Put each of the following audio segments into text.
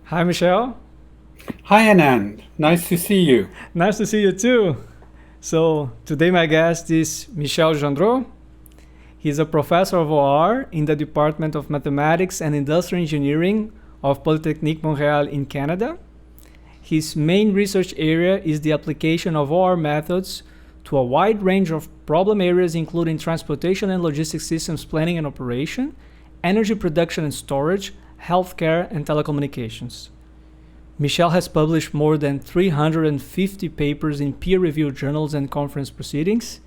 Hi, Michelle. Hi, Anand. Nice to see you. Nice to see you too. So, today my guest is Michel Gendreau. He's a professor of OR in the Department of Mathematics and Industrial Engineering of Polytechnique Montreal in Canada. His main research area is the application of OR methods to a wide range of problem areas, including transportation and logistics systems planning and operation, energy production and storage, healthcare, and telecommunications. Michel has published more than 350 papers in peer-reviewed journals and conference proceedings.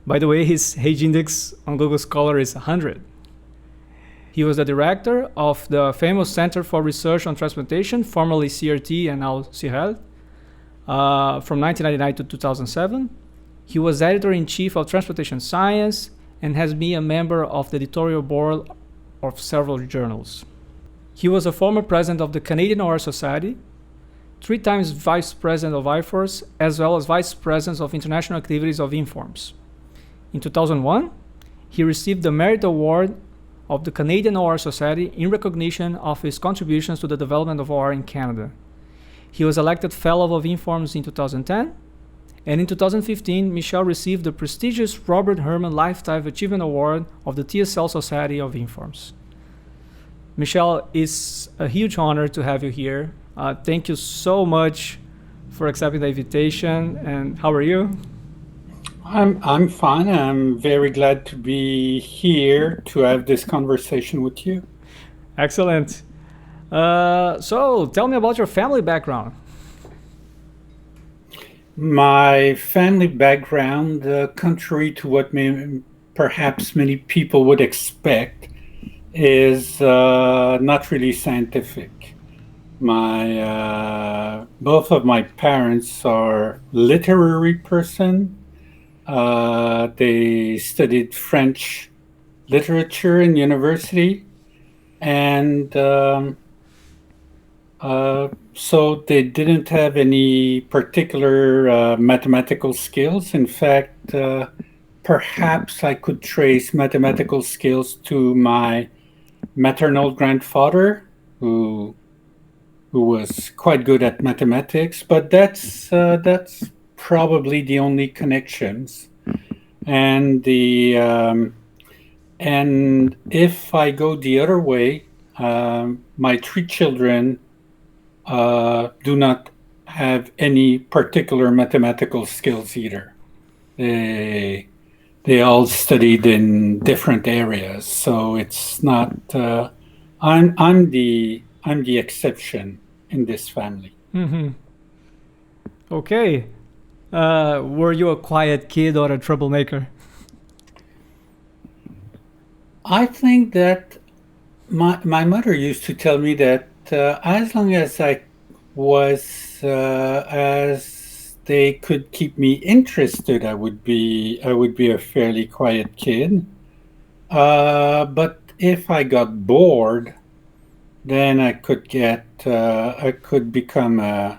By the way, his Page Index on Google Scholar is 100. He was the director of the famous Center for Research on Transportation, formerly CRT and now CIRRELT, from 1999 to 2007. He was editor-in-chief of Transportation Science and has been a member of the editorial board of several journals. He was a former president of the Canadian OR Society, 3 times vice president of IFORS, as well as vice president of international activities of IFORS. In 2001, he received the Merit Award of the Canadian OR Society in recognition of his contributions to the development of OR in Canada. He was elected Fellow of IFORS in 2010, and in 2015, Michel received the prestigious Robert Herman Lifetime Achievement Award of the TSL Society of IFORS. Michel, it's a huge honor to have you here. Thank you so much for accepting the invitation. And how are you? I'm fine. I'm very glad to be here to have this conversation with you. Excellent. So tell me about your family background. My family background, contrary to what perhaps many people would expect, is not really scientific. Both of my parents are literary person. They studied French literature in university, and so they didn't have any particular mathematical skills. In fact, perhaps I could trace mathematical skills to my maternal grandfather, who was quite good at mathematics, but that's probably the only connections. And and if I go the other way, my 3 children do not have any particular mathematical skills either. They all studied in different areas, so it's not. I'm the exception in this family. Mm-hmm. Okay. Were you a quiet kid or a troublemaker? I think that my mother used to tell me that as long as as they could keep me interested, I would be a fairly quiet kid. But if I got bored, then I could become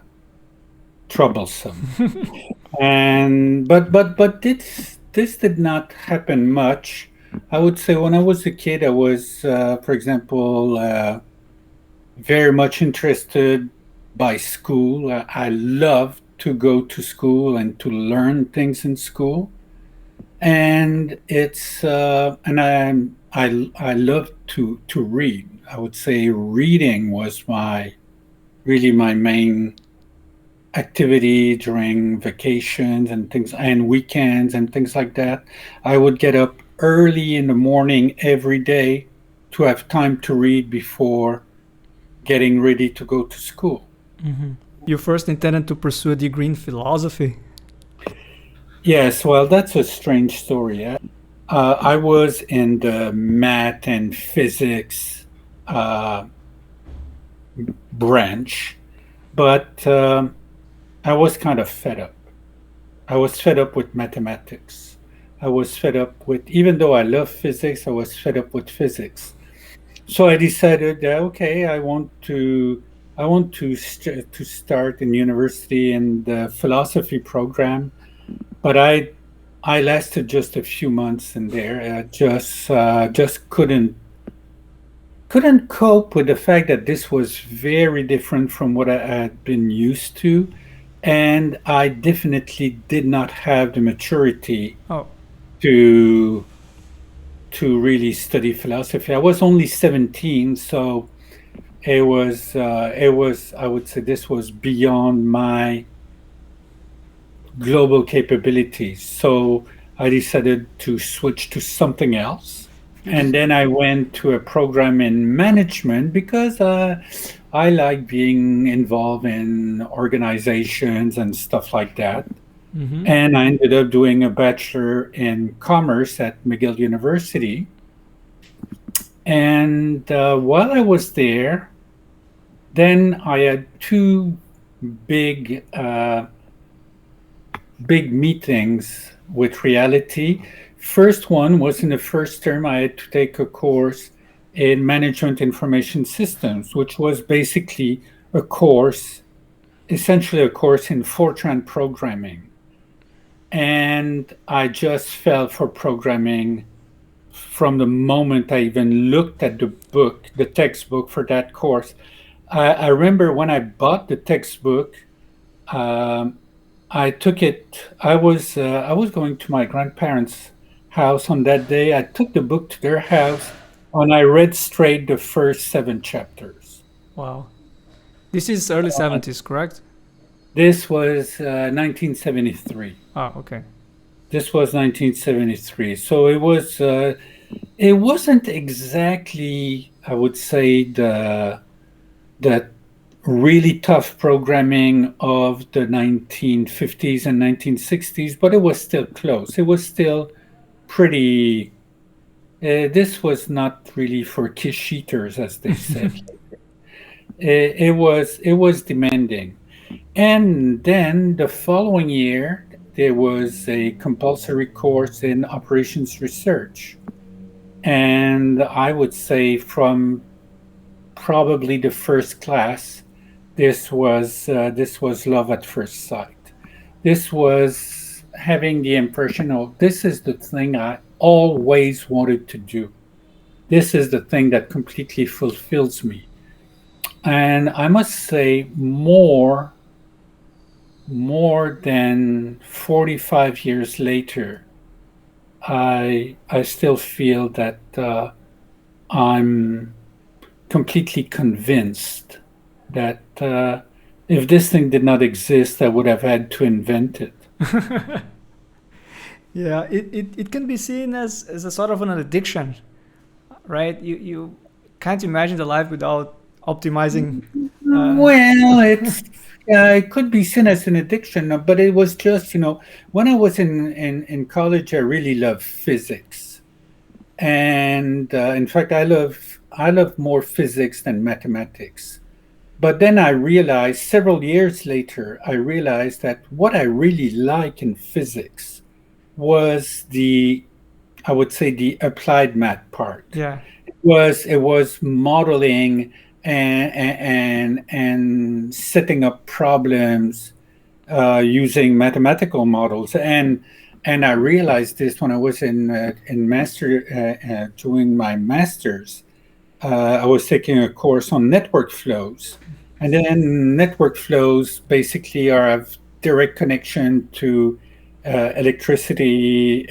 troublesome. And but this did not happen much. I would say when I was a kid, I was, for example, very much interested by school. I loved to go to school and to learn things in school. And I love to read. I would say reading was my main activity during vacations and things and weekends and things like that. I would get up early in the morning every day to have time to read before getting ready to go to school. Mm-hmm. You first intended to pursue a degree in philosophy. Yes, well, that's a strange story. I was in the math and physics uh, branch, but I was kind of fed up. I was fed up with mathematics. I was fed up with, even though I love physics, I was fed up with physics. So I decided that okay, I want to start in university in the philosophy program, but I lasted just a few months in there. I just couldn't cope with the fact that this was very different from what I had been used to, and I definitely did not have the maturity Oh, to really study philosophy. I was only 17, so it was I would say this was beyond my global capabilities. So I decided to switch to something else. And then I went to a program in management because I like being involved in organizations and stuff like that. mm-hmm. And I ended up doing a bachelor in commerce at McGill University. And while I was there, then I had two big big meetings with reality. First one was in the first term, I had to take a course in management information systems, which was basically a course, essentially a course in Fortran programming. And I just fell for programming from the moment I even looked at the book, the textbook for that course. I remember when I bought the textbook, um, I took it. I was going to my grandparents' house on that day. I took the book to their house, and I read straight the first seven chapters. Wow. This is early 70s, correct? This was 1973. Ah, okay. This was 1973. So it was. It wasn't exactly, I would say, the really tough programming of the 1950s and 1960s, but it was still close. It was still pretty. This was not really for kiss eaters, as they said. It was demanding. And then the following year, there was a compulsory course in operations research. And I would say from probably the first class, this was love at first sight. This was having the impression of this is the thing I always wanted to do. This is the thing that completely fulfills me. And I must say, more than 45 years later, I still feel that I'm completely convinced that if this thing did not exist, I would have had to invent it. Yeah, it can be seen as a sort of an addiction, right? You can't imagine the life without optimizing. Well, it could be seen as an addiction, but it was just, when I was in college, I really loved physics. And in fact, I love more physics than mathematics. But then I realized several years later, I realized that what I really like in physics was I would say the applied math part. Yeah, It was modeling and setting up problems using mathematical models. And I realized this when I was in doing my master's. I was taking a course on network flows, and then network flows basically are of direct connection to electricity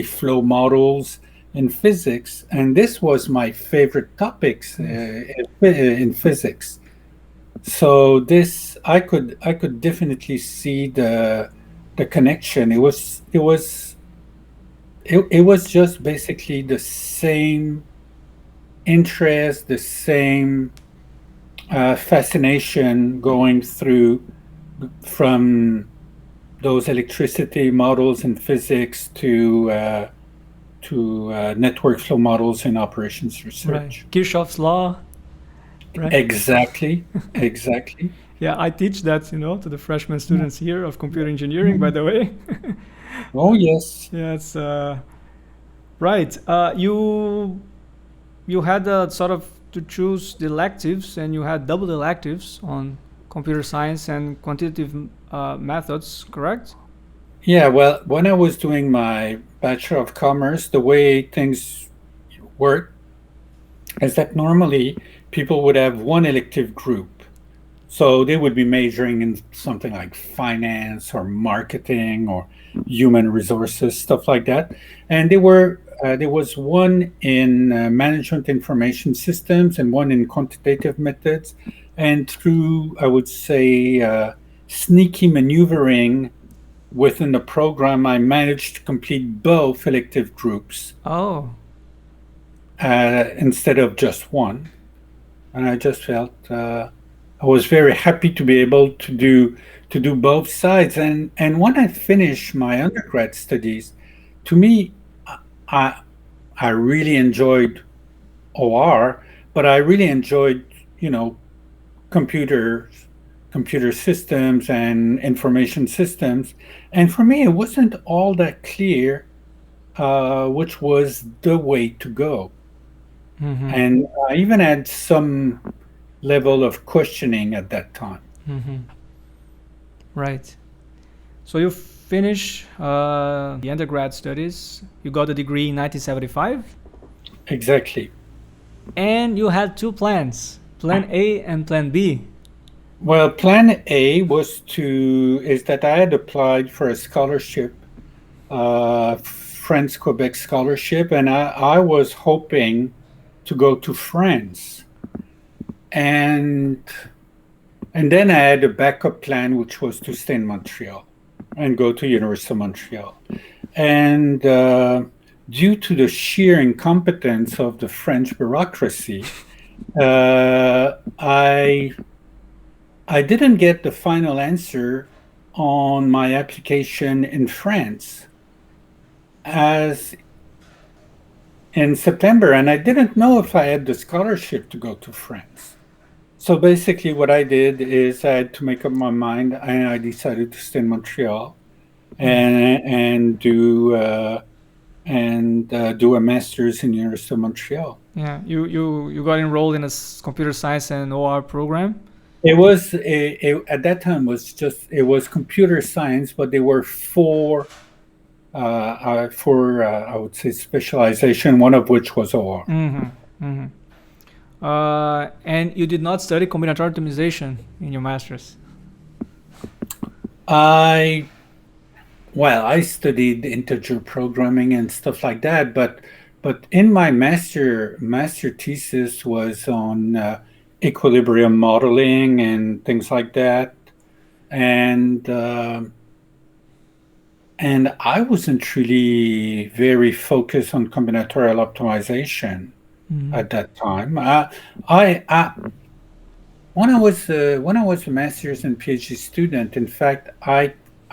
flow models in physics, and this was my favorite topics in physics. So this I could definitely see the connection. It was just basically the same interest, the same fascination going through from those electricity models in physics to network flow models in operations right. research. Kirchhoff's law, right? Exactly, exactly. Yeah, I teach that, to the freshman students here of computer engineering, by the way. Oh yes. Yeah, it's right. You had sort of to choose the electives, and you had double electives on computer science and quantitative methods, correct? Yeah, well, when I was doing my Bachelor of Commerce, the way things worked is that normally people would have one elective group. So they would be majoring in something like finance or marketing or human resources, stuff like that. And there was one in management information systems and one in quantitative methods. And through, I would say, sneaky maneuvering within the program, I managed to complete both elective groups Oh. instead of just one. And I just felt I was very happy to be able to do both sides. And when I finished my undergrad studies, to me, I I really enjoyed OR, but I really enjoyed you know computers, computer systems, and information systems. And for me, it wasn't all that clear which was the way to go. Mm-hmm. And I even had some level of questioning at that time. Mm-hmm. Right. So you finish the undergrad studies. You got a degree in 1975, Exactly. and you had two plans: Plan A and Plan B. Well, plan A is that I had applied for a scholarship, France Quebec scholarship, and I was hoping to go to France. And and then I had a backup plan, which was to stay in Montreal and go to University of Montreal. And due to the sheer incompetence of the French bureaucracy, I didn't get the final answer on my application in France as in September, and I didn't know if I had the scholarship to go to France. So basically, what I did is I had to make up my mind, and I decided to stay in Montreal and do a master's in University of Montreal. Yeah, you got enrolled in a computer science and OR program. At that time it was computer science, but there were four I would say specialization, one of which was OR. Mm-hmm. Mm-hmm. And you did not study combinatorial optimization in your master's. I I studied integer programming and stuff like that, but in my master thesis was on equilibrium modeling and things like that, and I wasn't really very focused on combinatorial optimization Mm-hmm. at that time. I when I was a master's and PhD student, in fact, I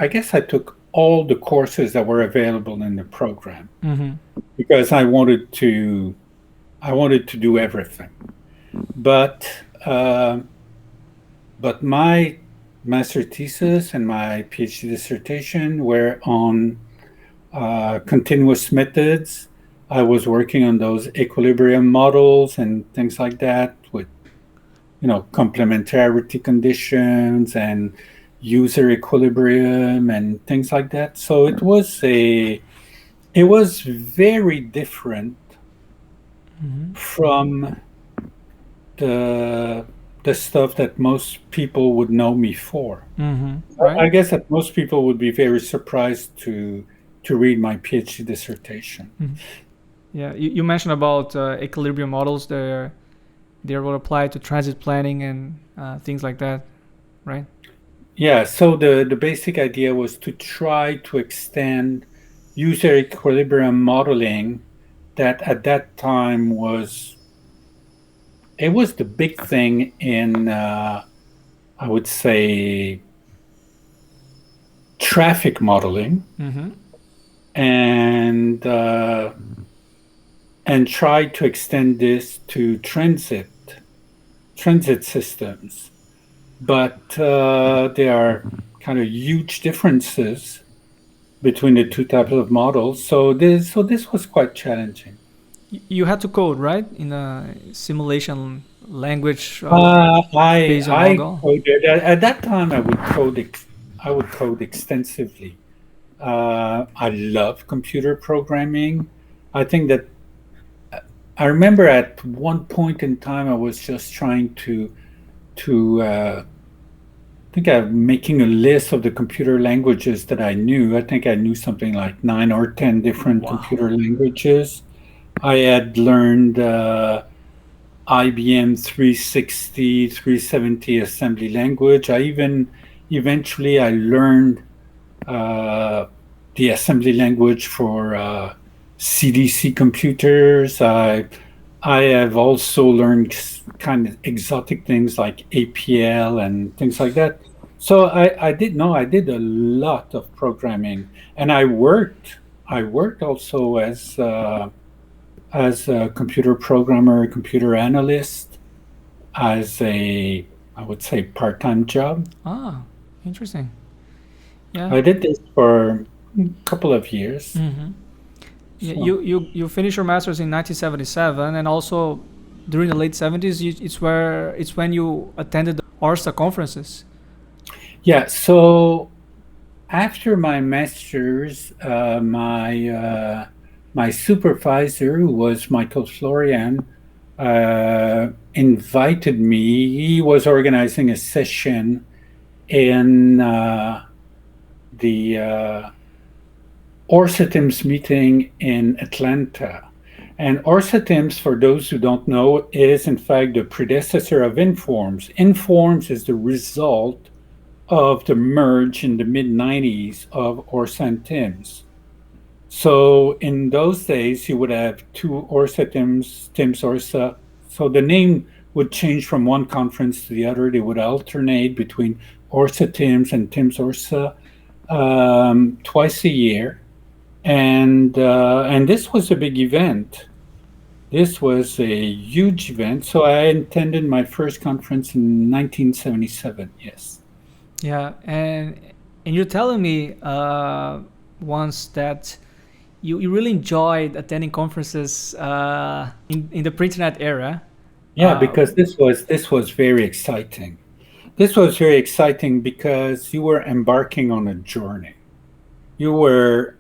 guess I took all the courses that were available in the program Mm-hmm. because I wanted to do everything. But my master thesis and my PhD dissertation were on continuous methods. I was working on those equilibrium models and things like that with complementarity conditions and user equilibrium and things like that. So it was very different Mm-hmm. from the the stuff that most people would know me for. Mm-hmm. Right. I guess that most people would be very surprised to read my PhD dissertation. Mm-hmm. Yeah, you mentioned about equilibrium models. They will apply to transit planning and things like that, right? Yeah, so the basic idea was to try to extend user equilibrium modeling that at that time was the big thing in I would say traffic modeling Mm-hmm. and try to extend this to transit systems. But there are kind of huge differences between the two types of models. So this was quite challenging. You had to code, right, in a simulation language based on I algo. coded at that time. I would code extensively. I love computer programming. I think that I remember at one point in time I was just trying to I think I'm making a list of the computer languages that I knew. I think I knew something like 9 or 10 different Wow. computer languages. I had learned IBM 360, 370 assembly language. I even eventually I learned uh, the assembly language for CDC computers. I have also learned kind of exotic things like APL and things like that. So I did know I did a lot of programming, and I worked also as a computer programmer, computer analyst, as a I would say part-time job. Ah, interesting. Yeah. I did this for a couple of years. Mm-hmm. Yeah, So you finished your master's in 1977, and also during the late 70s, it's when you attended the ORSA conferences. yeah, so after my master's, my supervisor, who was Michael Florian, invited me. He was organizing a session in the ORSATIMS meeting in Atlanta. And ORSATIMS, for those who don't know, is in fact the predecessor of INFORMS. INFORMS is the result of the merge in the mid 90s of ORSA and TIMS. So in those days, you would have two ORSA TIMS, TIMS ORSA. So the name would change from one conference to the other. They would alternate between ORSA TIMS and TIMS ORSA twice a year. And this was a big event. This was a huge event. So I attended my first conference in 1977. Yes. Yeah, and you're telling me once that you really enjoyed attending conferences in the pre-internet era. Yeah, Uh, because this was very exciting. This was very exciting because you were embarking on a journey. You were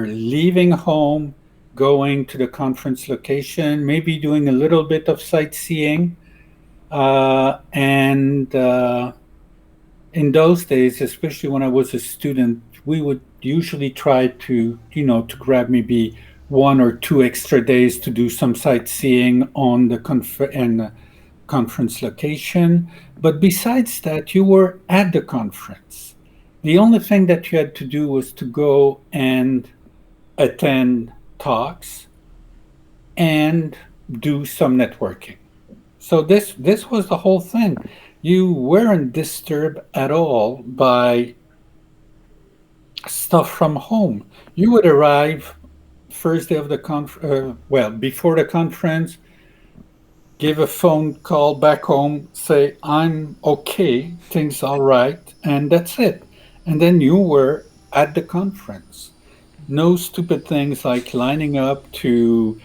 leaving home, going to the conference location, maybe doing a little bit of sightseeing, and in those days, especially when I was a student, we would usually try to grab maybe 1 or 2 extra days to do some sightseeing on the conference location. But besides that, you were at the conference. The only thing that you had to do was to go and attend talks and do some networking. So this was the whole thing. You weren't disturbed at all by stuff from home. You would arrive first day of the well, before the conference, give a phone call back home, say I'm okay, things all right, and that's it. And then you were at the conference. No stupid things like lining up to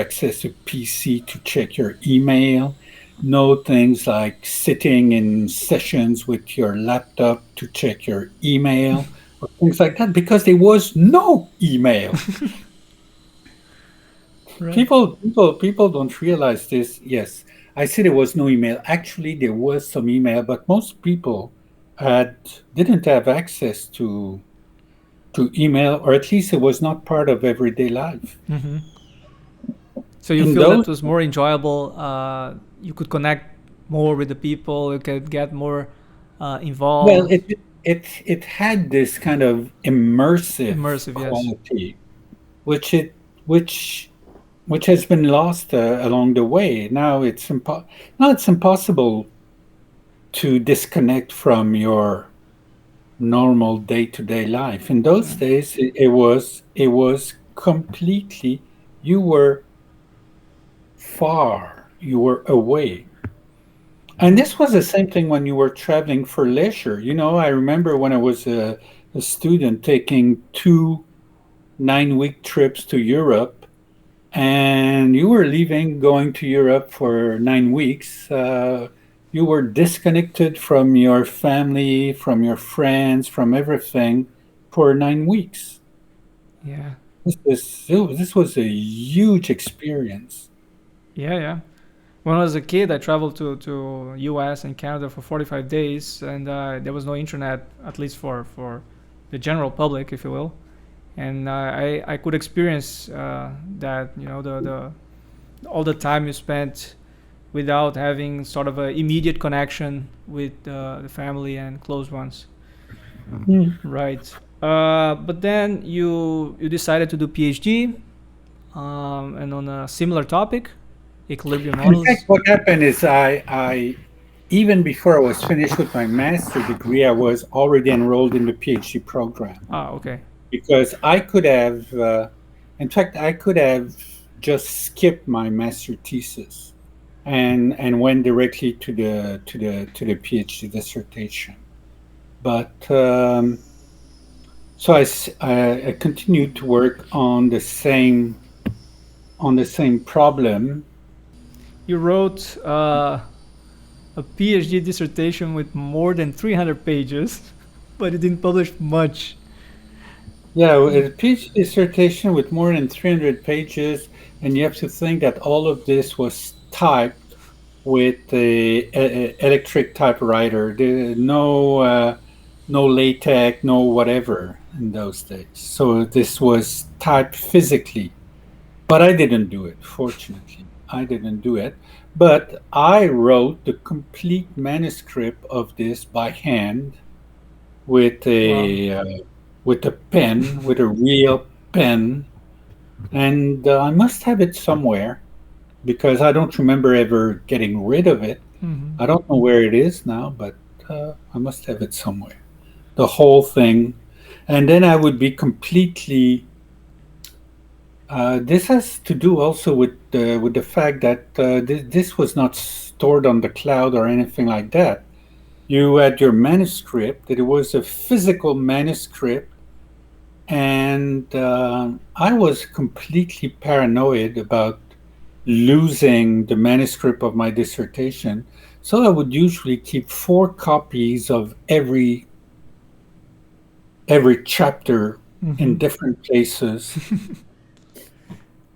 access a PC to check your email. No things like sitting in sessions with your laptop to check your email or things like that because there was no email. right. People don't realize this. Yes, I said there was no email. Actually, there was some email, but most people had didn't have access to email, or at least it was not part of everyday life. Mm-hmm. So you In feel those, that was more enjoyable. You could connect more with the people. You could get more well, involved. it had this kind of immersive Immersive, yes. quality, which it which which has been lost along the way. Now it's impossible to disconnect from your normal day-to-day life. In those Yeah. days, it was completely you were far, you were away. And Mhm. this was the same thing when you were traveling for leisure. I remember when I was a student taking 2 9-week trips to Europe, and you were leaving, going to Europe for 9 weeks. You were disconnected from your family, from your friends, from everything for 9 weeks. Yeah. This was a huge experience. Yeah, yeah. When I was a kid, I traveled to U.S. and Canada for 45 days, and there was no internet, at least for the general public, if you will. And I could experience that, the all the time you spent without having sort of an immediate connection with the family and close ones. Hmm. Right. But then you decided to do PhD, and on a similar topic, equilibrium In fact, models. what happened is I even before I was finished with my master degree, I was already enrolled in the PhD program Ah, okay. because I could have, in fact, I could have just skipped my master thesis and went directly to the PhD dissertation. But so I continued to work on the same problem. You wrote a PhD dissertation with more than 300 pages, but you didn't publish much. Yeah, a PhD dissertation with more than 300 pages, and you have to think that all of this was typed with a electric typewriter. No LaTeX, no whatever in those days. So this was typed physically. But I didn't do it, fortunately. I didn't do it. But I wrote the complete manuscript of this by hand with Wow. with a pen, with a real pen, and I must have it somewhere because I don't remember ever getting rid of it. Hmm. I don't know where it is now, but I must have it somewhere. The whole thing, and then I would be completely. This has to do also with the fact that this was not stored on the cloud or anything like that. You had your manuscript; that it was a physical manuscript, and I was completely paranoid about losing the manuscript of my dissertation. So I would usually keep 4 copies of every chapter in Hmm. different places,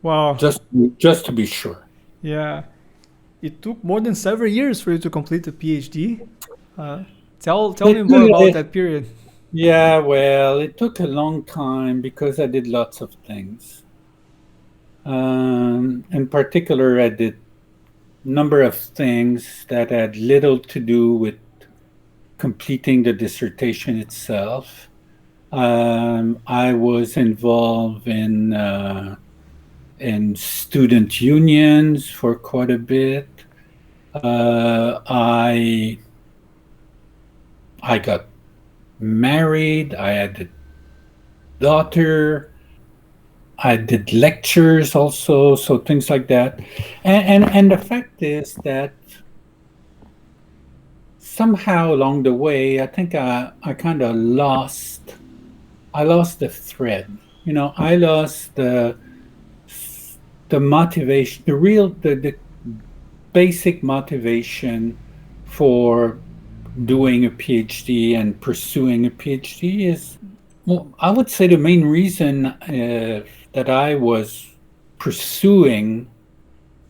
Wow. just to be sure. Yeah. It took more than several years for you to complete the PhD. Uh, tell me It, more about that period. yeah, well, it took a long time because I did lots of things. In particular, I did number of things that had little to do with completing the dissertation itself. I was involved in student unions for quite a bit. I got married. I had a daughter. I did lectures also, so things like that. And the fact is that somehow along the way, I think I kind of I lost the thread. You know, I lost the motivation, the basic motivation for doing a PhD and pursuing a PhD is, well, I would say the main reason that I was pursuing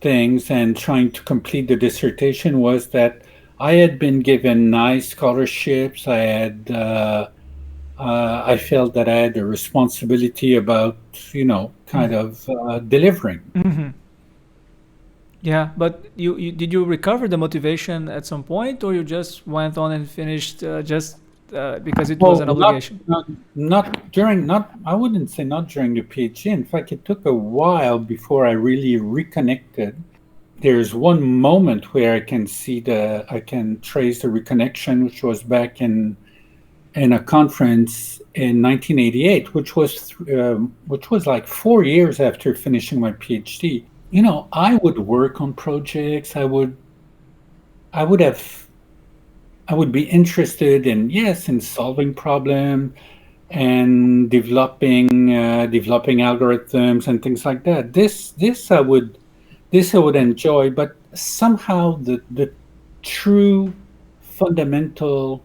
things and trying to complete the dissertation was that I had been given nice scholarships. I felt that I had a responsibility about, kind of delivering. Hmm. Yeah, but you did you recover the motivation at some point, or you just went on and finished just because it was Oh, an obligation? not during, not, I wouldn't say not during the PhD. In fact, it took a while before I really reconnected. There's one moment where I can trace the reconnection, which was back in a conference in 1988, which was like 4 years after finishing my PhD. You know, I would work on projects. I would have, I would be interested in, yes, in solving problem and developing algorithms and things like that. This I would enjoy, but somehow the true fundamental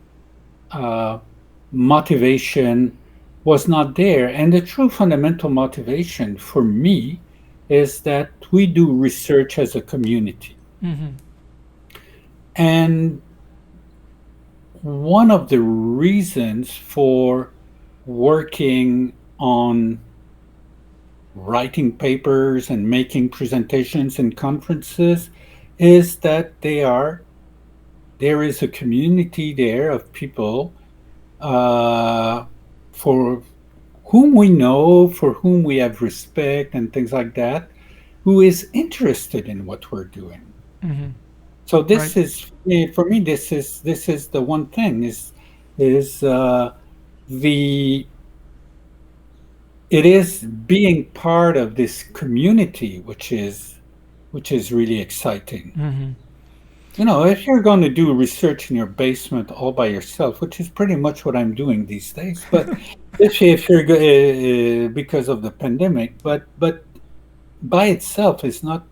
uh, motivation was not there. And the true fundamental motivation for me is that we do research as a community. Mm-hmm. And one of the reasons for working on writing papers and making presentations in conferences is that there is a community there of people uh, for whom we know, for whom we have respect and things like that, who is interested in what we're doing. Mm-hmm. So Right. this is for me. This is the one thing is the it is being part of this community, which is really exciting. Mm-hmm. If you're going to do research in your basement all by yourself, which is pretty much what I'm doing these days, but if you're because of the pandemic, but by itself is not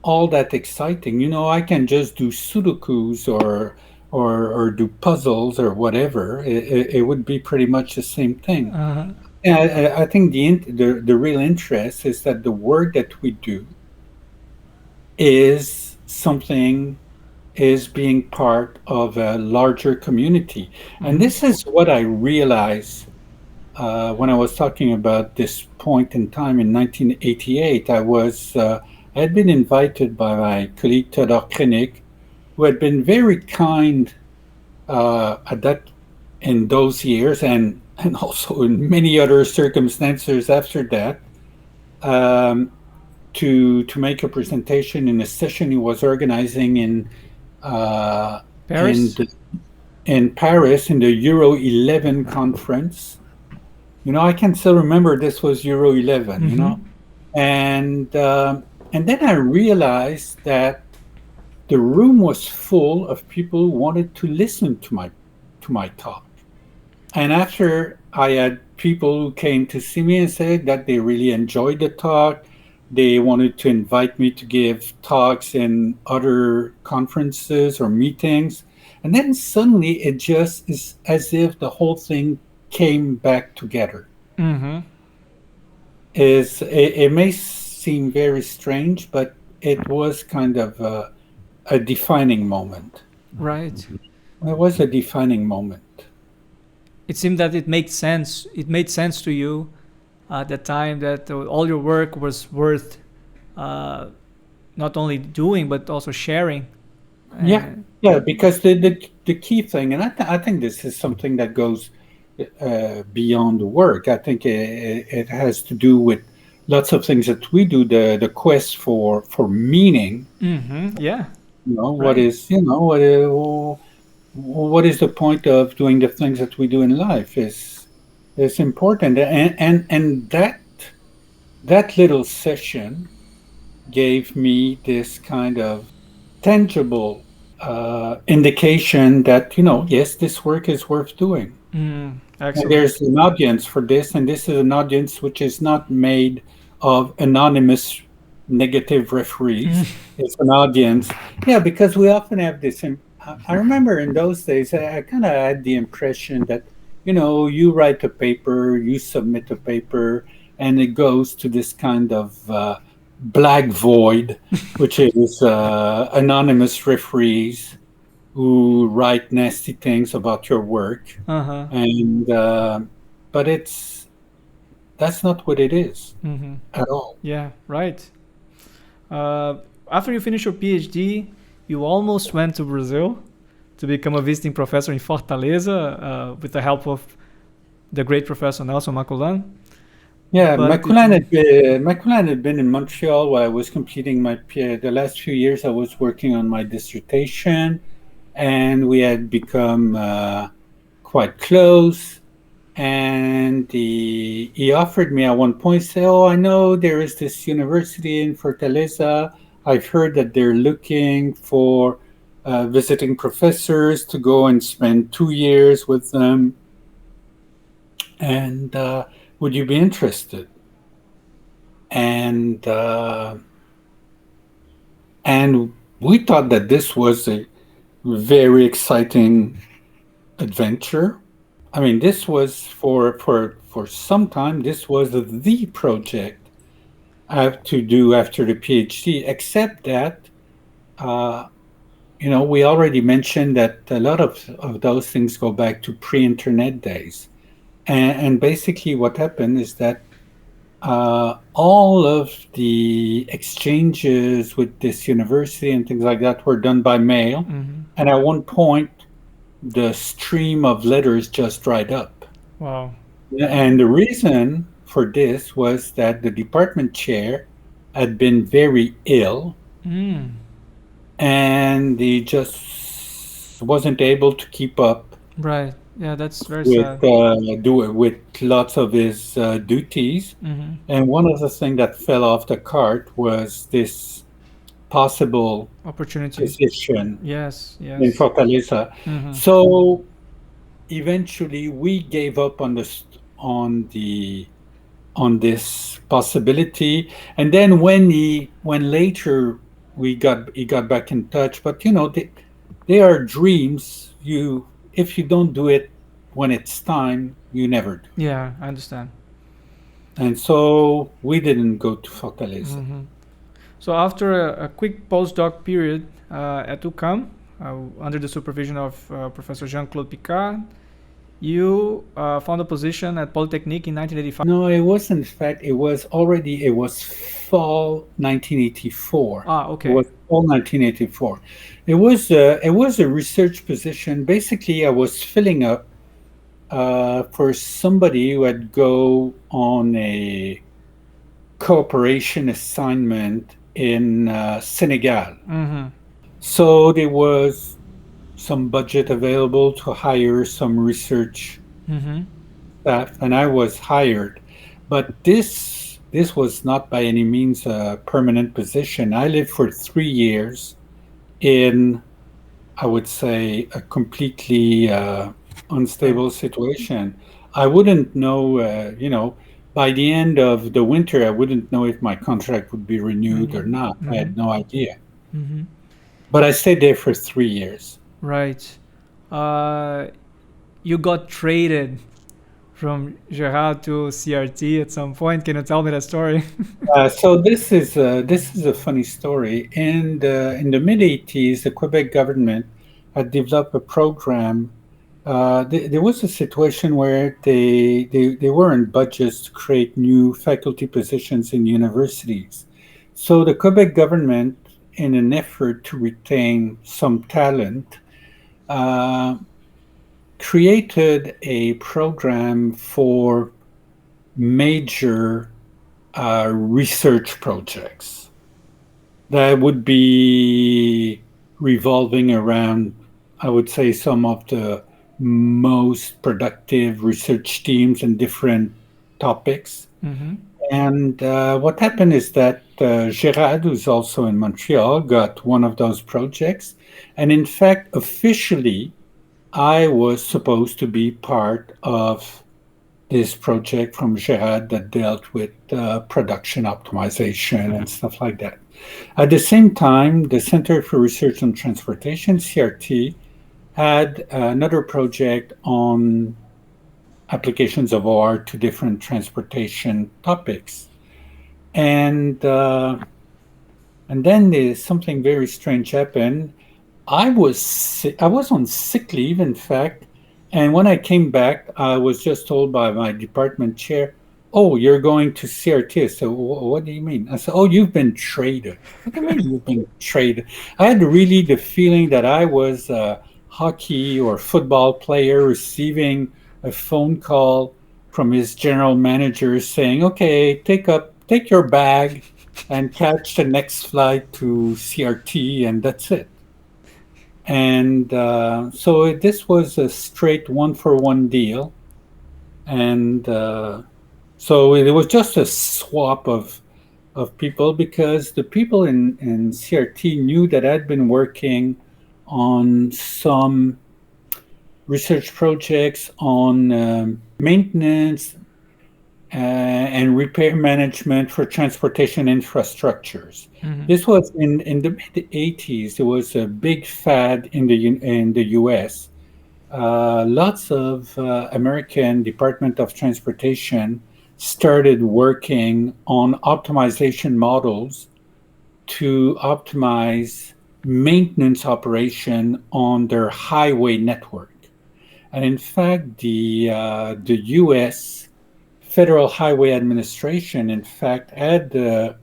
all that exciting. I can just do sudokus or do puzzles or whatever. It would be pretty much the same thing. Uh-huh. Yeah, I think the real interest is that the work that we do is something is being part of a larger community. And Mm-hmm. this is what I realized when I was talking about this point in time in 1988. I had been invited by my colleague Theodor Krenig, who had been very kind at that in those years and also in many other circumstances after that, um, to make a presentation in a session he was organizing uh, in Paris. the, in Paris in the Euro 11 conference. I can still remember this was Euro 11. Mm-hmm. And then I realized that the room was full of people who wanted to listen to my talk. And after I had people who came to see me and said that they really enjoyed the talk, they wanted to invite me to give talks in other conferences or meetings. And then suddenly it just is as if the whole thing came back together. Mm-hmm. It may seem very strange, but it was kind of a defining moment. Right. It was a defining moment. It seemed that it made sense. It made sense to you at the time that all your work was worth uh, not only doing but also sharing. Yeah, Uh, yeah, because the key thing, and I think this is something that goes beyond the work. I think it has to do with lots of things that we do. The quest for meaning. mm-hmm. Yeah. What Right. is what is the point of doing the things that we do in life is important, and that little session gave me this kind of tangible indication that yes, this work is worth doing. Mm, And there's excellent. an audience for this, and this is an audience which is not made of anonymous negative referees. It's an audience, yeah, because we often have this. I remember in those days, I kind of had the impression that you write a paper, you submit a paper, and it goes to this kind of black void, which is anonymous referees who write nasty things about your work, Uh-huh. and but that's not what it is Mm-hmm. at all. Yeah. Right. Uh, After you finish your PhD, you almost went to Brazil to become a visiting professor in Fortaleza with the help of the great professor Nelson Maculan. Yeah, But it. Maculan had been in Montreal while I was completing the last few years. I was working on my dissertation, and we had become quite close. And he offered me at one point, say, "Oh, I know there is this university in Fortaleza. I've heard that they're looking for visiting professors to go and spend 2 years with them. And would you be interested?" And and we thought that this was a very exciting adventure. I mean, this was for some time. This was the project I have to do after the PhD. Except that, uh, we already mentioned that a lot of those things go back to pre-internet days, and basically what happened is that all of the exchanges with this university and things like that were done by mail, Mm-hmm. and at one point the stream of letters just dried up. Wow. And the reason for this was that the department chair had been very ill Mm. and he just wasn't able to keep up Right. Yeah, that's very with sad. with lots of his duties. Mm-hmm. And one of the things that fell off the cart was this possible Opportunity. position Yes. in Yes. Fortaleza. Mm-hmm. So eventually, we gave up on on this possibility. And then when later he got back in touch, but they are dreams. If you don't do it when it's time, you never do. Yeah, I understand. And so we didn't go to Fortaleza. Mm-hmm. So after a quick postdoc period at UCAM, under the supervision of Professor Jean-Claude Picard, you found a position at Polytechnique in 1985. No, it was in fact it was fall 1984. Ah, It okay. was fall 1984. It was a research position. Basically, I was filling up for somebody who had go on a cooperation assignment in Senegal. Mm-hmm. So there was some budget available to hire some research Mm-hmm. staff, and I was hired. But this was not by any means a permanent position. I lived for 3 years in, I would say, a completely Right. unstable situation. I wouldn't know, by the end of the winter, I wouldn't know if my contract would be renewed or Renewed. not. I Mm-hmm. had no idea. Mm-hmm. But I stayed there for 3 years. Right. Uh, you got traded from Gerard to CRT at some point. Can you tell me that story? So this is a funny story. In the mid '80s, the Quebec government had developed a program. There was a situation where they weren't budgets to create new faculty positions in universities. So the Quebec government, in an effort to retain some talent, uh, created a program for major research projects that would be revolving around, I would say, some of the most productive research teams in different topics. Mm-hmm. And what happened is that Gerard, who's also in Montreal, got one of those projects. And in fact, officially, I was supposed to be part of this project from Gerard that dealt with production optimization and stuff like that. At the same time, the Center for Research on Transportation, CRT, had another project on applications of OR to different transportation topics. And and then there's something very strange happened. I was on sick leave, in fact, and when I came back, I was just told by my department chair, "Oh, you're going to CRT." So what do you mean? I said, "Oh, you've been traded." What do you mean you've been traded? I had really the feeling that I was a hockey or football player receiving a phone call from his general manager saying, "Okay, take your bag and catch the next flight to CRT," and that's it. And so this was a straight one for one deal. And so it was just a swap of people because the people in CRT knew that I'd been working on some research projects on maintenance and repair management for transportation infrastructures. Mm-hmm. This was in the mid '80s. There was a big fad in the US lots of American Department of Transportation started working on optimization models to optimize maintenance operation on their highway network. And in fact, the U.S. Federal Highway Administration, in fact, had a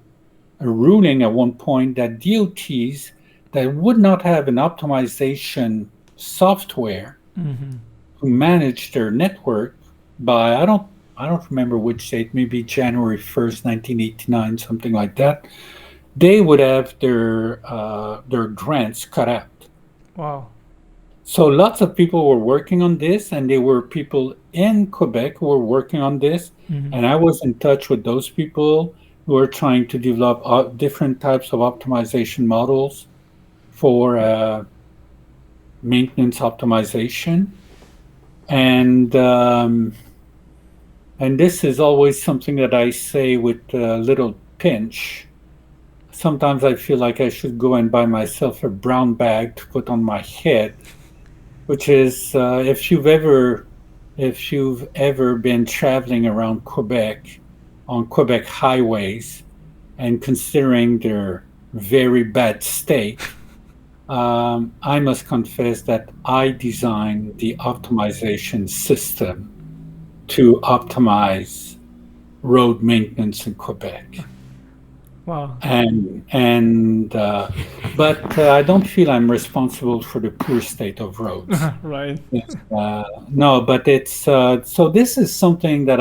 ruling at one point that DOTs that would not have an optimization software to manage their network by I don't remember which date, maybe January 1st, 1989, something like that, they would have their grants cut out. Wow. So lots of people were working on this, and there were people in Quebec who were working on this. And I was in touch with those people who were trying to develop different types of optimization models for maintenance optimization. And this is always something that I say with a little pinch. Sometimes I feel like I should go and buy myself a brown bag to put on my head, which is if you've ever been traveling around Quebec on Quebec highways and considering their very bad state, I must confess that I designed the optimization system to optimize road maintenance in Quebec. Wow. But I don't feel I'm responsible for the poor state of roads. Right. No, but it's so this is something that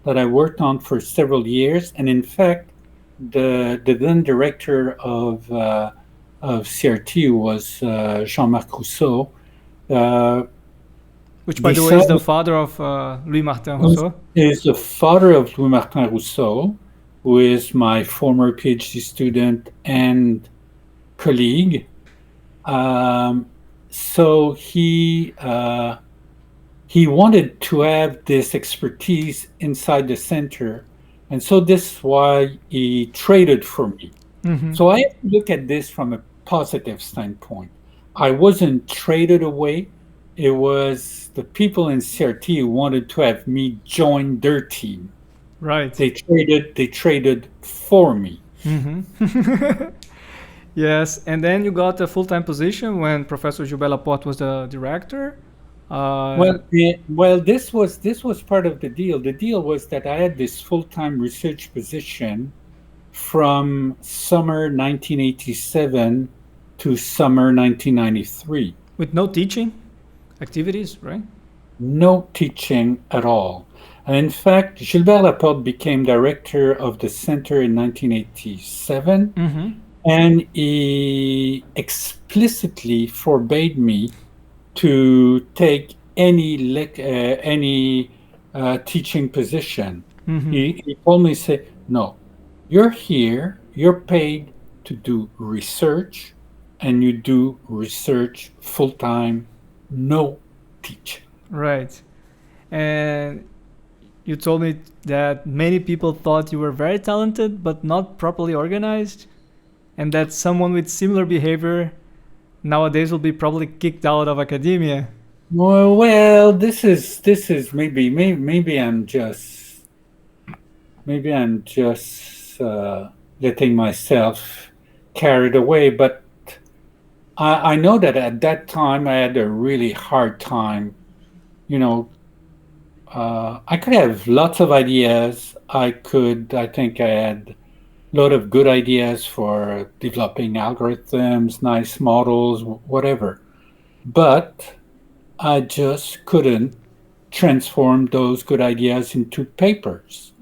I worked on for several years, and in fact, the then director of CRT was Jean-Marc Rousseau. Which, by the way, is the father of Louis Martin Rousseau. Is the father of Louis Martin Rousseau, who is my former PhD student and colleague. So he wanted to have this expertise inside the center, and so this is why he traded for me. So I have to look at this from a positive standpoint. I wasn't traded away. It was the people in CRT who wanted to have me join their team. Right. They traded for me. Yes, and then you got a full-time position when Professor Gilbert Laporte was the director. Well, this was part of the deal. The deal was that I had this full-time research position from summer 1987 to summer 1993. With no teaching activities, right? No teaching at all. And in fact, Gilbert Laporte became director of the center in 1987, and he explicitly forbade me to take any teaching position. He told me, say, no, you're here, you're paid to do research, and you do research full-time, no teaching. Right. And you told me that many people thought you were very talented, but not properly organized, and that someone with similar behavior nowadays will be probably kicked out of academia. Well, this is maybe I'm just letting myself carried away, but I know that at that time I had a really hard time. I could have lots of ideas. I think I had a lot of good ideas for developing algorithms, nice models, whatever. But I just couldn't transform those good ideas into papers.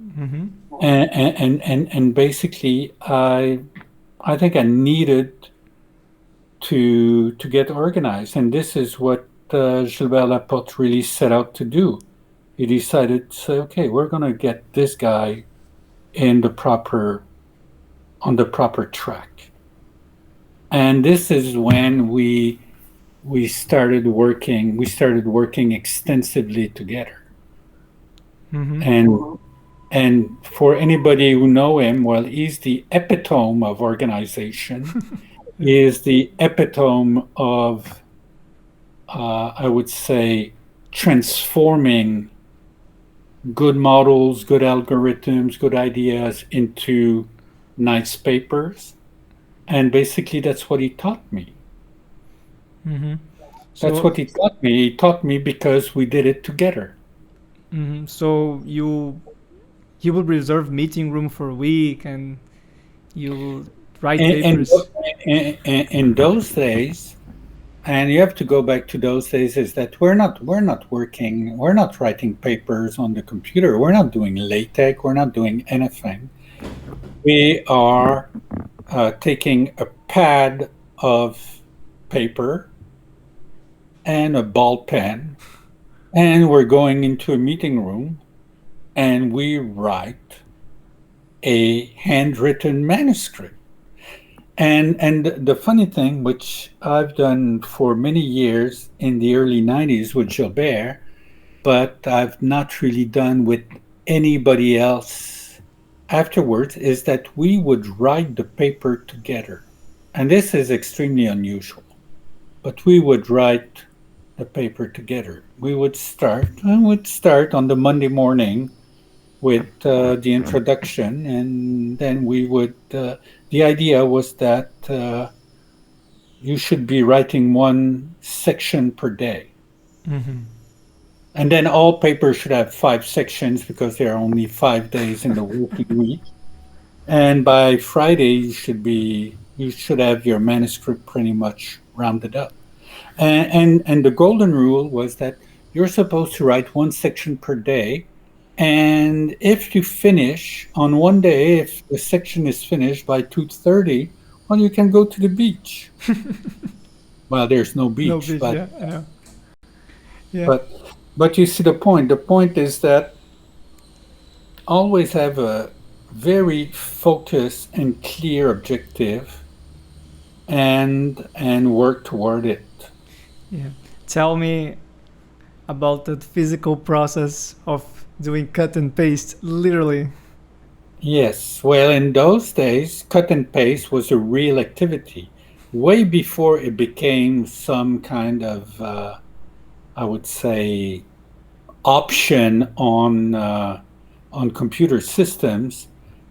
And basically, I think I needed to get organized. And this is what Gilbert Laporte really set out to do. He decided to say, okay, we're going to get this guy on the proper track. And this is when we started working extensively together. And for anybody who know him, well, he's the epitome of organization. He is the epitome of I would say, transforming good models, good algorithms, good ideas into nice papers. And basically, that's what he taught me. Mm-hmm. That's So, what he taught me. He taught me because we did it together. so you will reserve meeting room for a week and you write And, and, papers. in those days, and you have to go back to those days, is that we're not writing papers on the computer. We're not doing LaTeX. We're not doing anything. We are taking a pad of paper and a ball pen, and we're going into a meeting room and we write a handwritten manuscript. And the funny thing, which I've done for many years in the early 90s with Gilbert, but I've not really done with anybody else afterwards, is that we would write the paper together. And this is extremely unusual, but we would write the paper together. We would start on the Monday morning with the introduction, and then the idea was that you should be writing one section per day. Mm-hmm. And then all papers should have 5 sections because there are only 5 days in the working week. And by Friday, you should have your manuscript pretty much rounded up. And the golden rule was that you're supposed to write one section per day. And if you finish on one day, if the section is finished by 2:30, well, you can go to the beach. Well, there's no No beach, beach, yeah, I know. Yeah. but but you see the point. The point is that always have a very focused and clear objective and work toward it. Yeah. Tell me about that physical process of doing cut and paste, literally. Yes, well, in those days, cut and paste was a real activity, way before it became some kind of, I would say, option on computer systems.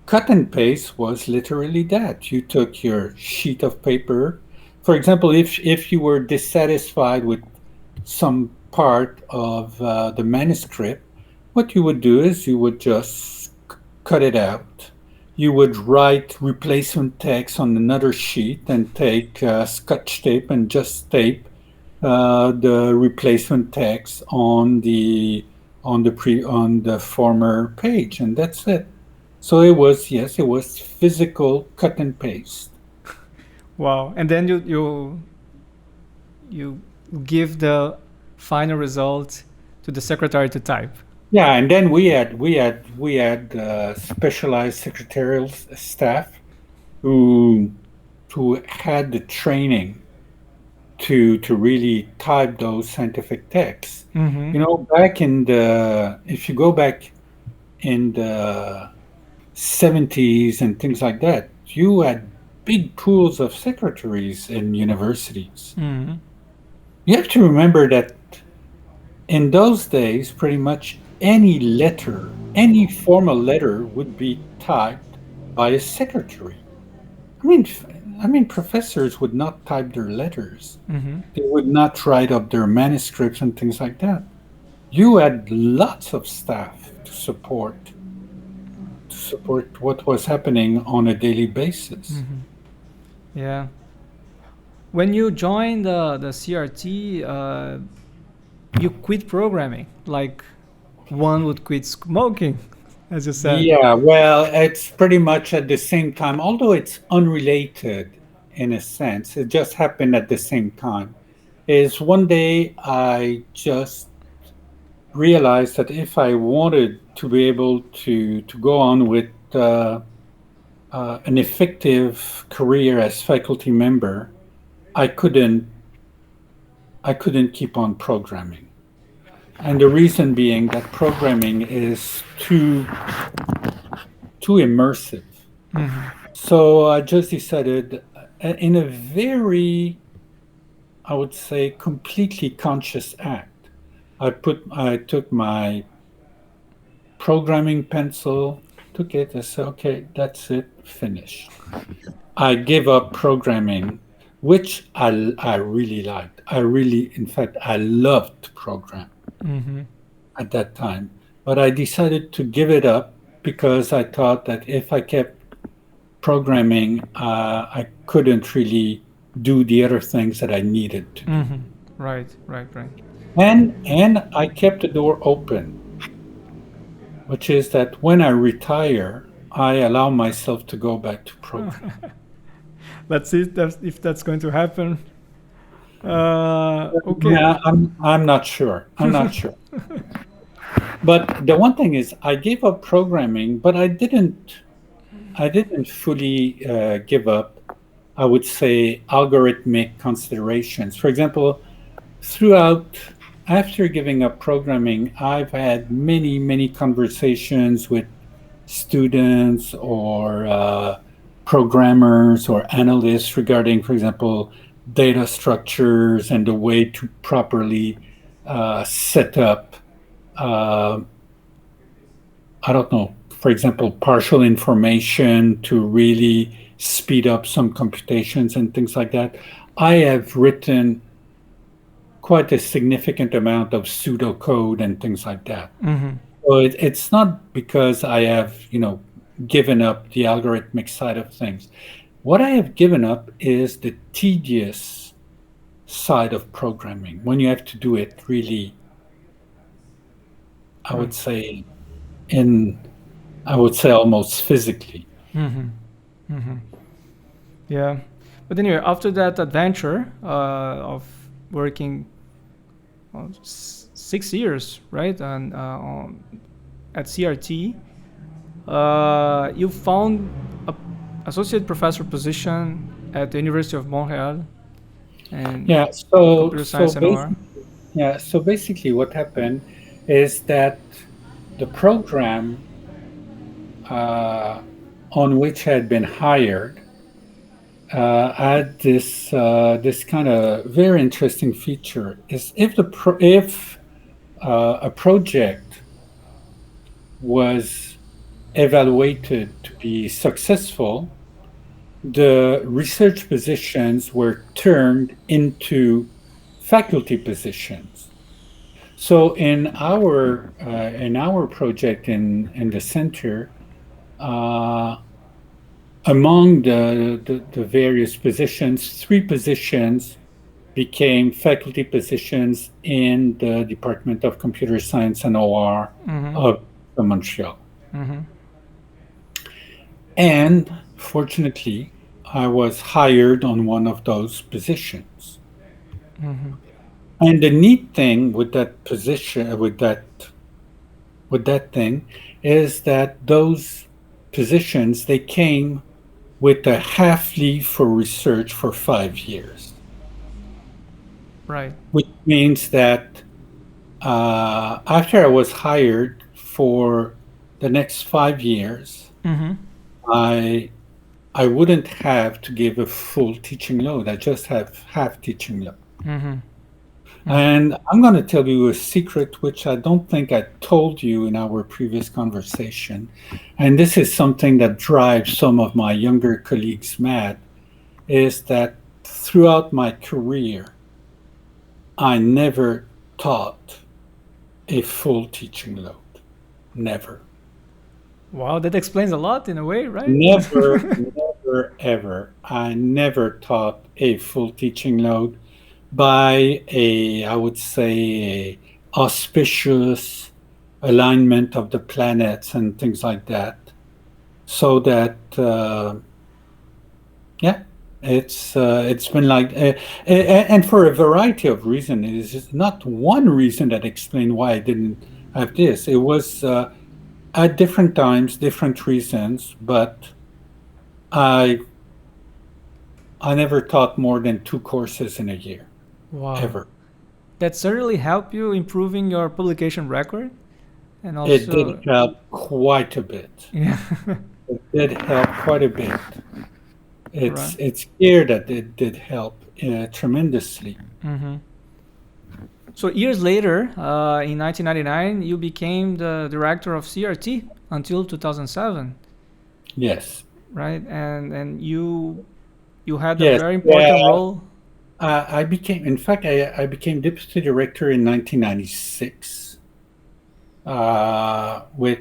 Cut and paste was literally that. You took your sheet of paper. For example, if you were dissatisfied with some part of the manuscript, what you would do is you would just cut it out. You would write replacement text on another sheet and take scotch tape and just tape the replacement text on the former page, and that's it. So it was, yes, it was physical cut and paste. Wow. And then you give the final result to the secretary to type. Yeah, and then we had specialized secretarial staff who had the training to really type those scientific texts. Mm-hmm. Back in the if you go back in the 70s and things like that, you had big pools of secretaries in universities. Mm-hmm. You have to remember that in those days, pretty much any letter, any formal letter would be typed by a secretary. I mean, professors would not type their letters. Mm-hmm. They would not write up their manuscripts and things like that. You had lots of staff to support what was happening on a daily basis. Mm-hmm. Yeah. When you joined the CRT, you quit programming. Like one would quit smoking, as you said. Yeah, well, it's pretty much at the same time, although it's unrelated in a sense. It just happened at the same time. Is one day I just realized that if I wanted to be able to go on with an effective career as faculty member, I couldn't I couldn't keep on programming. And the reason being that programming is too immersive. Mm-hmm. So I just decided in a very I would say, completely conscious act. I took my programming pencil, took it, I said, okay, that's it, finished. I gave up programming, which I really liked. In fact, I loved to program Mm-hmm. at that time. But I decided to give it up because I thought that if I kept programming, I couldn't really do the other things that I needed to do. Mm-hmm. Right, right, right. And I kept the door open, which is that when I retire, I allow myself to go back to program. Let's see if that's going to happen. Okay. Yeah, I'm not sure. I'm not sure. But the one thing is, I gave up programming, but I didn't fully give up. I would say algorithmic considerations. For example, throughout after giving up programming, I've had many conversations with students or programmers or analysts regarding, for example, data structures and the way to properly set up, uh, I don't know, for example, partial information to really speed up some computations and things like that. I have written quite a significant amount of pseudocode and things like that. Mm-hmm. So it's not because I have, given up the algorithmic side of things. What I have given up is the tedious side of programming when you have to do it really, I Right. would say, in, I would say almost physically. Mm-hmm. Mm-hmm. Yeah. But anyway, after that adventure of working 6 years, right, and at CRT, you found a associate professor position at the University of Montreal and Yeah. So computer so science and OR. basically, yeah. So basically, what happened is that the program uh, on which I had been hired had this kind of very interesting feature. Is if a project was evaluated to be successful, the research positions were turned into faculty positions. So in our project in the center, uh, among the various positions, three positions became faculty positions in the Department of Computer Science and OR Mm-hmm. of Montreal. Mm-hmm. And fortunately, I was hired on one of those positions. Mm-hmm. And the neat thing with that position, with that thing, is that those positions they came with a half leave for research for 5 years, Right. which means that after I was hired for the next 5 years, Mm-hmm. I I wouldn't have to give a full teaching load. I just have half teaching load. Mm-hmm. Mm-hmm. And I'm going to tell you a secret, which I don't think I told you in our previous conversation. And this is something that drives some of my younger colleagues mad, is that throughout my career, I never taught a full teaching load. Never. Wow, that explains a lot in a way, right? Never, ever. I never taught a full teaching load by I would say, a auspicious alignment of the planets and things like that. So that, yeah, it's been like, and for a variety of reasons. It is just not one reason that explained why I didn't have this. It was at different times, different reasons, but I I never taught more than two courses in a year, Wow. ever. That certainly helped you improving your publication record and It did also help quite a bit. yeah. It did help quite a bit. Right. It's clear that it did help. tremendously. Mm-hmm. So years later, in 1999, you became the director of CRT until 2007. Yes. Right, and you had a Yes. very important role. I became, in fact, I became deputy director in 1996 with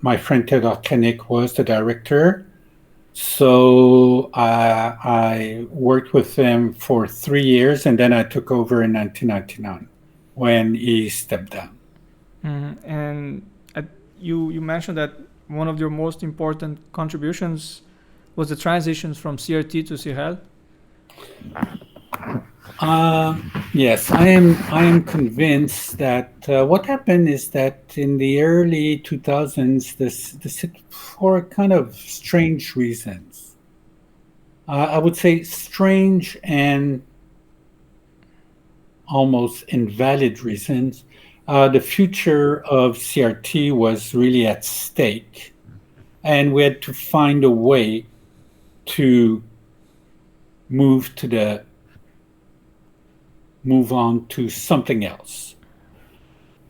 my friend Theodore Koenig was the director. So I worked with him for 3 years, and then I took over in 1999 when he stepped down. And you mentioned that one of your most important contributions was the transitions from CRT to CIRRELT. Yes, I am convinced that what happened is that in the early 2000s, this for kind of strange reasons. I would say strange and almost invalid reasons. The future of CRT was really at stake, and we had to find a way to move to the move on to something else.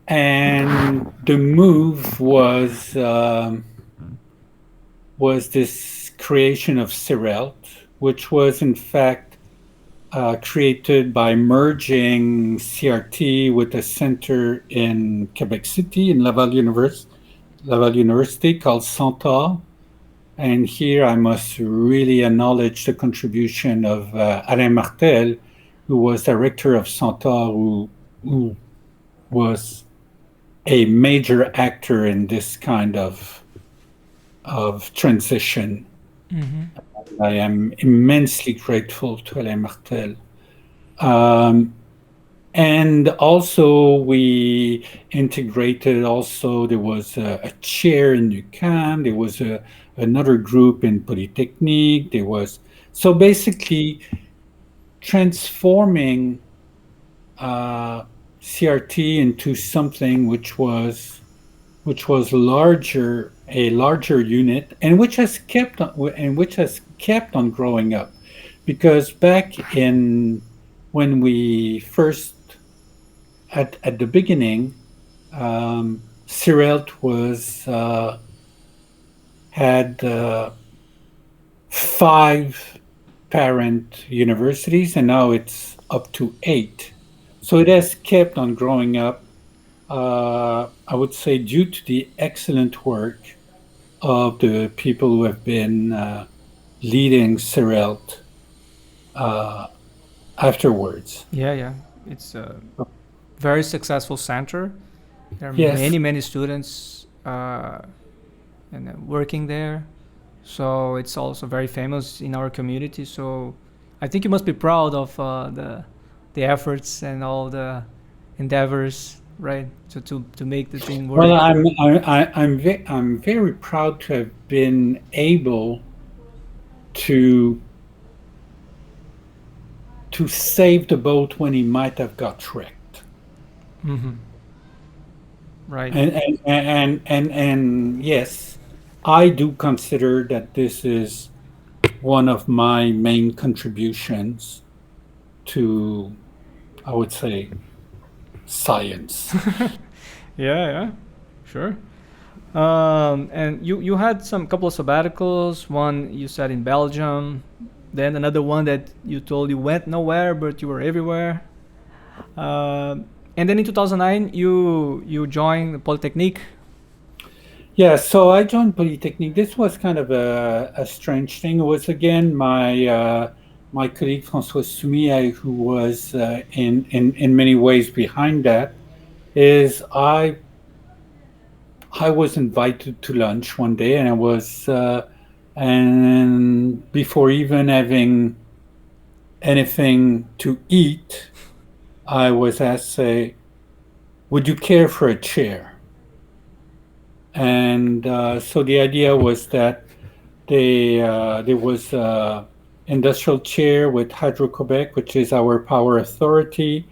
And the move was this creation of CIRRELT, which was in fact created by merging CRT with a center in Quebec City in Laval University called Centaur. And here I must really acknowledge the contribution of Alain Martel, who was director of Centaur, who was a major actor in this kind of transition. I am immensely grateful to Alain Martel. And also we integrated also, there was a chair in UQAM, there was another group in Polytechnique, there was, so basically transforming CRT into something which was larger, a larger unit, and which has kept on growing up, because back in when we first at the beginning, CIRRELT was had 5 parent universities, and now it's up to 8. So it has kept on growing up. I would say due to the excellent work of the people who have been leading CIRRELT afterwards. Yeah, it's a very successful center. There are Yes. many students and working there, so it's also very famous in our community. So I think you must be proud of the efforts and all the endeavors, right, to make the thing work. Well, I'm very proud to have been able to save the boat when he might have got wrecked. Right. And yes, I do consider that this is one of my main contributions to, I would say, science. Yeah, sure. And you had some couple of sabbaticals. One you said in Belgium, then another one that you told you went nowhere but you were everywhere. And then in 2009 you joined Polytechnique. Yeah, so I joined Polytechnique. This was kind of a strange thing. It was again my colleague François Soumia who was in many ways behind that. Is I was invited to lunch one day, and I was and before even having anything to eat, I was asked, say, "Would you care for a chair?" And so the idea was that there was industrial chair with Hydro-Quebec, which is our power authority,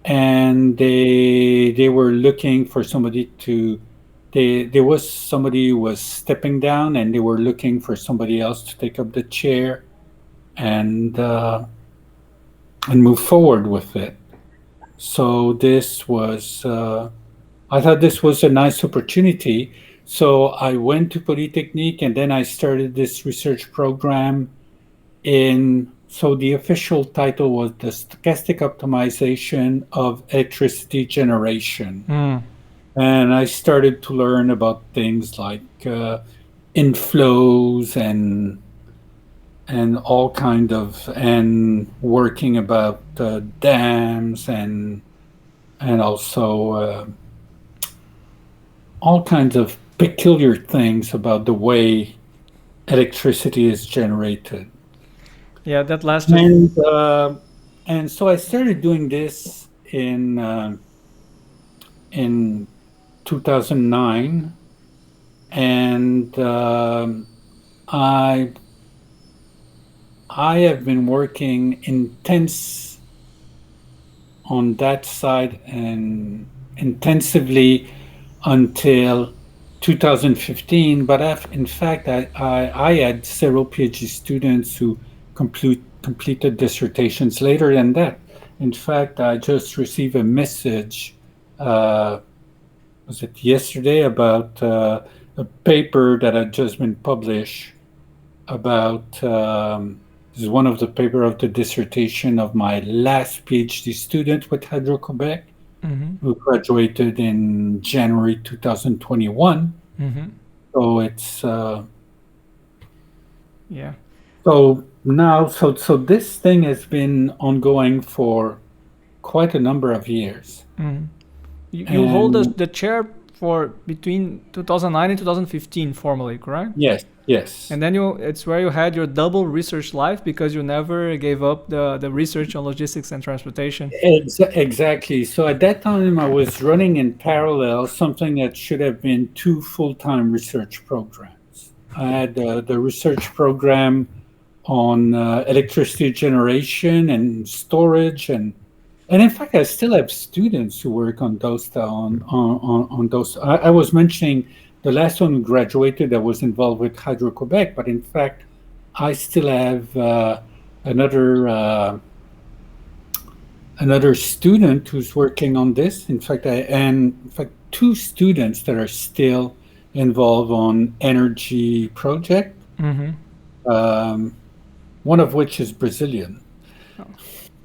and they were looking for somebody to. There was somebody who was stepping down, and they were looking for somebody else to take up the chair, and move forward with it. So this was, I thought this was a nice opportunity. So I went to Polytechnique, and then I started this research program so the official title was the Stochastic Optimization of Electricity Generation. Mm. And I started to learn about things like inflows and all kind of, and working about dams and also all kinds of peculiar things about the way electricity is generated. Yeah, that lasted. And so I started doing this in 2009, and I I have been working intense on that side and intensively until 2015. But in fact, I had several PhD students who completed dissertations later than that. In fact, I just received a message, uh, was it yesterday, about a paper that had just been published about. This is one of the paper of the dissertation of my last PhD student with Hydro-Quebec, Mm-hmm. who graduated in January 2021. Mm-hmm. So it's Yeah. so now so this thing has been ongoing for quite a number of years. Mm. You hold And the chair for between 2009 and 2015 formally, correct? yes, yes. And then it's where you had your double research life because you never gave up the research on logistics and transportation. Exactly. So at that time, I was running in parallel something that should have been two full-time research programs. I had the research program on electricity generation and storage, and in fact, I still have students who work on those on those. I was mentioning the last one who graduated that was involved with Hydro Quebec, but in fact, I still have another. Another student who's working on this. In fact, two students that are still involved on energy project. Mm-hmm. Um, one of which is Brazilian.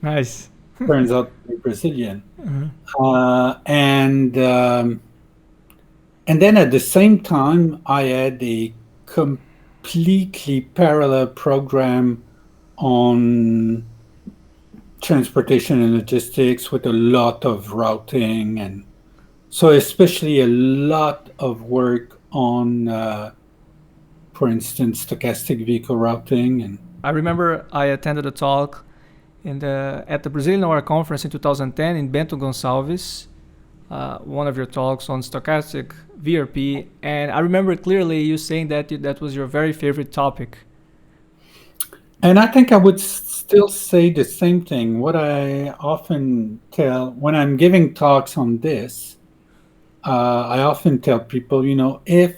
Nice. Turns out to be Brazilian, Uh-huh. uh, and um, and then at the same time, I had a completely parallel program on transportation and logistics with a lot of routing, and so especially a lot of work on, for instance, stochastic vehicle routing. And I remember I attended a talk at the Brazilian Hour conference in 2010 in Bento Gonçalves, one of your talks on stochastic VRP, and I remember clearly you saying that that was your very favorite topic. And I think I would still say the same thing. What I often tell when I'm giving talks on this, I often tell people, if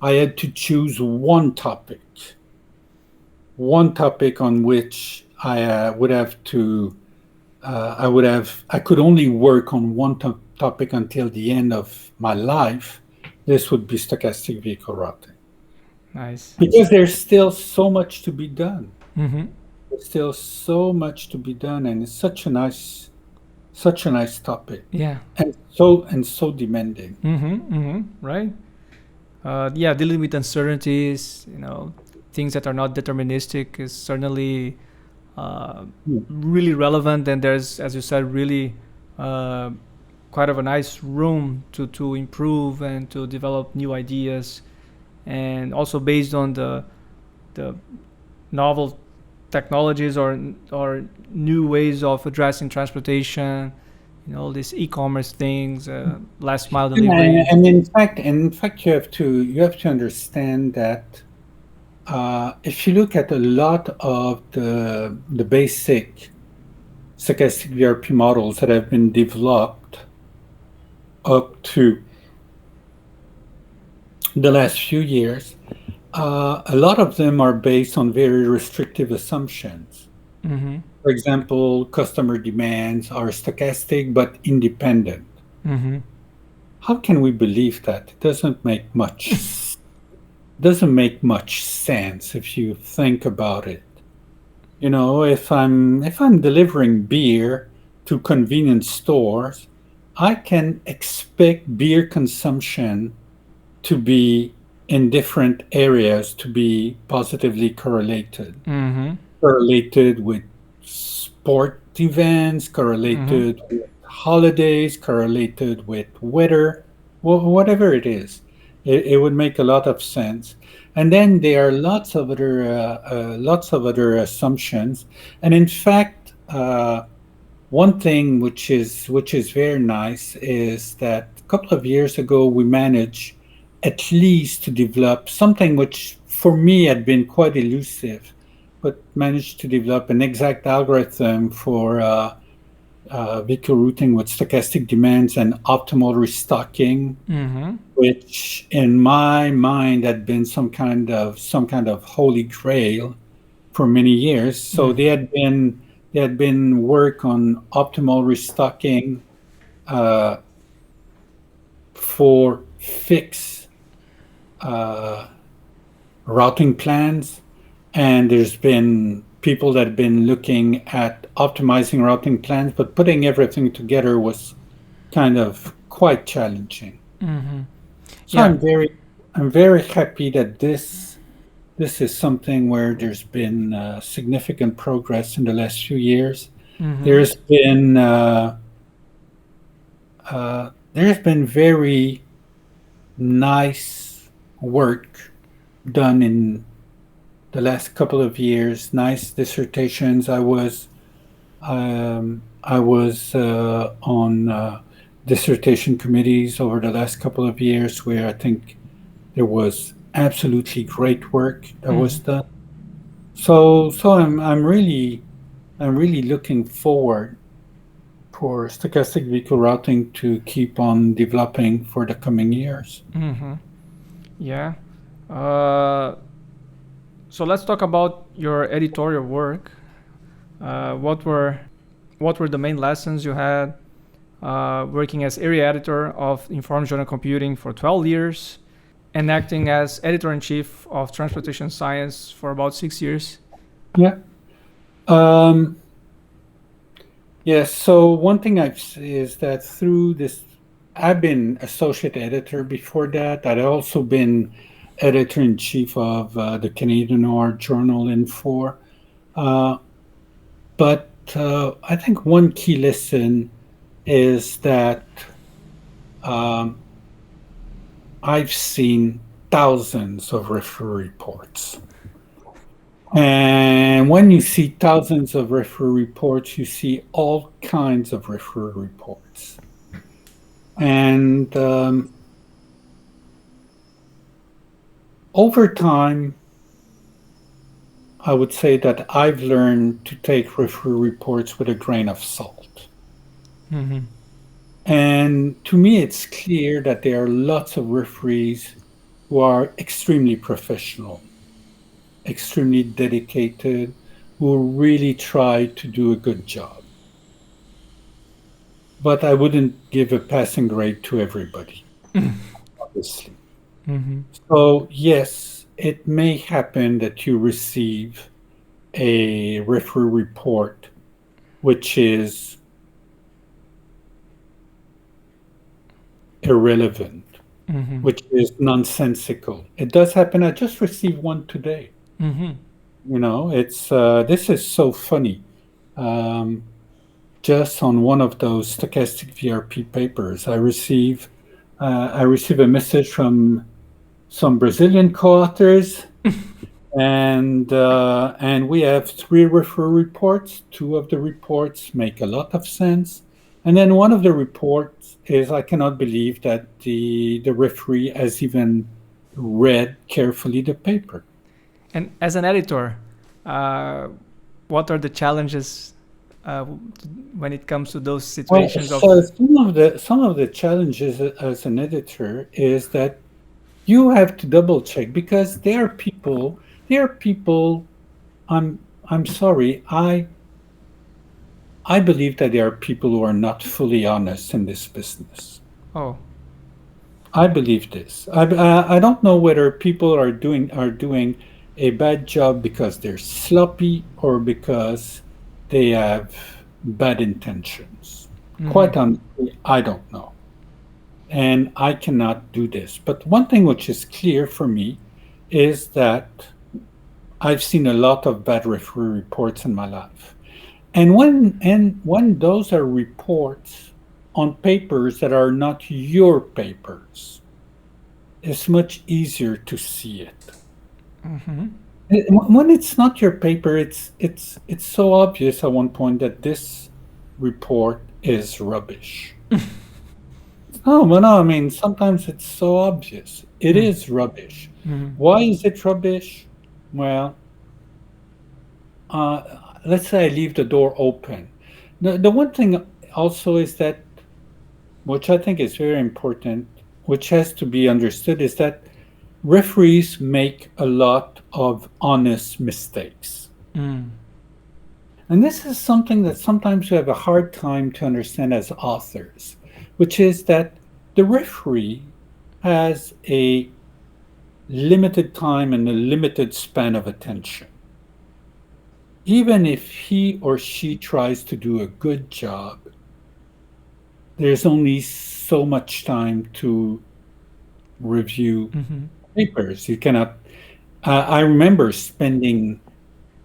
I had to choose one topic on which I would have to, I could only work on one topic until the end of my life, this would be stochastic vehicle routing. Nice. Because there's still so much to be done. Mm-hmm. There's still so much to be done, and it's such a nice topic, Yeah. and so demanding. Mm-hmm. Mm-hmm. Right. Yeah, dealing with uncertainties, things that are not deterministic is certainly Yeah. really relevant. And there's, as you said, really uh, quite of a nice room to improve and to develop new ideas, and also based on the novel technologies or new ways of addressing transportation, these e-commerce things, last mile delivery. And in fact, you have to understand that if you look at a lot of the basic stochastic VRP models that have been developed up to the last few years, a lot of them are based on very restrictive assumptions. Mm-hmm. For example, customer demands are stochastic but independent. Mm-hmm. How can we believe that? It doesn't make much sense if you think about it. You know, if I'm delivering beer to convenience stores, I can expect beer consumption to be in different areas to be positively correlated. Mm-hmm. Correlated with sport events, Mm-hmm. correlated with holidays, correlated with weather, whatever it is. It would make a lot of sense. And then there are lots of other assumptions. And in fact, one thing which is very nice is that a couple of years ago we managed at least to develop something which for me had been quite elusive, but managed to develop an exact algorithm for vehicle routing with stochastic demands and optimal restocking, Mm-hmm. which in my mind had been some kind of holy grail for many years. So Mm-hmm. they had been work on optimal restocking uh, for fixed uh, routing plans, and there's been people that have been looking at optimizing routing plans, but putting everything together was kind of quite challenging. Mm-hmm. So Yeah. I'm very happy that this is something where there's been significant progress in the last few years. Mm-hmm. There's been there's been very nice work done in the last couple of years. Nice dissertations. I was on dissertation committees over the last couple of years where I think there was absolutely great work that Mm-hmm. was done. So I'm really looking forward for stochastic vehicle routing to keep on developing for the coming years. Mm-hmm. Yeah. Uh, so let's talk about your editorial work. What were the main lessons you had working as area editor of Informed Journal Computing for 12 years and acting as editor-in-chief of Transportation Science for about 6 years? Yeah. Um, yes. So one thing is that through this, I've been associate editor before that. I'd also been editor in chief of the Canadian Noir Journal in four. Uh, but I think one key lesson is that um, I've seen thousands of referee reports. And when you see thousands of referee reports, you see all kinds of referee reports. And over time, I would say that I've learned to take referee reports with a grain of salt. Mm-hmm. And to me, it's clear that there are lots of referees who are extremely professional, extremely dedicated, who really try to do a good job. But I wouldn't give a passing grade to everybody, obviously. Mm-hmm. So, yes, it may happen that you receive a referee report which is irrelevant, Mm-hmm. which is nonsensical. It does happen. I just received one today. Mm-hmm. It's this is so funny. Um, just on one of those stochastic VRP papers, I receive a message from some Brazilian co-authors, and we have three referee reports. Two of the reports make a lot of sense, and then one of the reports is I cannot believe that the referee has even read carefully the paper. And as an editor, uh, what are the challenges uh, when it comes to those Well, situations of? so some of the challenges as an editor is that you have to double check because there are people. I'm sorry. I believe that there are people who are not fully honest in this business. Oh. I believe this. I don't know whether people are doing a bad job because they're sloppy or because they have bad intentions. Mm-hmm. Quite honestly, I don't know. And I cannot do this. But one thing which is clear for me is that I've seen a lot of bad referee reports in my life. And when those are reports on papers that are not your papers, it's much easier to see it. Mm-hmm. When it's not your paper, it's so obvious at one point that this report is rubbish. No, but no, I mean sometimes it's so obvious. It is rubbish. Mm-hmm. Why is it rubbish? Well, let's say I leave the door open. The one thing also is that, which I think is very important, which has to be understood, is that referees make a lot of honest mistakes. Mm. And this is something that sometimes we have a hard time to understand as authors, which is that the referee has a limited time and a limited span of attention. Even if he or she tries to do a good job, there's only so much time to review Mm-hmm. papers. You cannot. I remember spending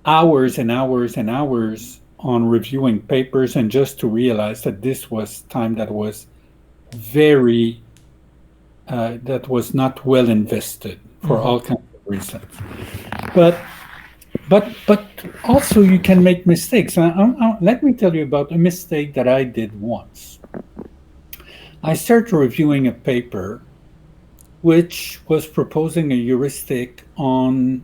hours and hours and hours on reviewing papers, and just to realize that this was time that was very that was not well invested for Mm-hmm. all kinds of reasons. But but also you can make mistakes. Let me tell you about a mistake that I did once. I started reviewing a paper which was proposing a heuristic on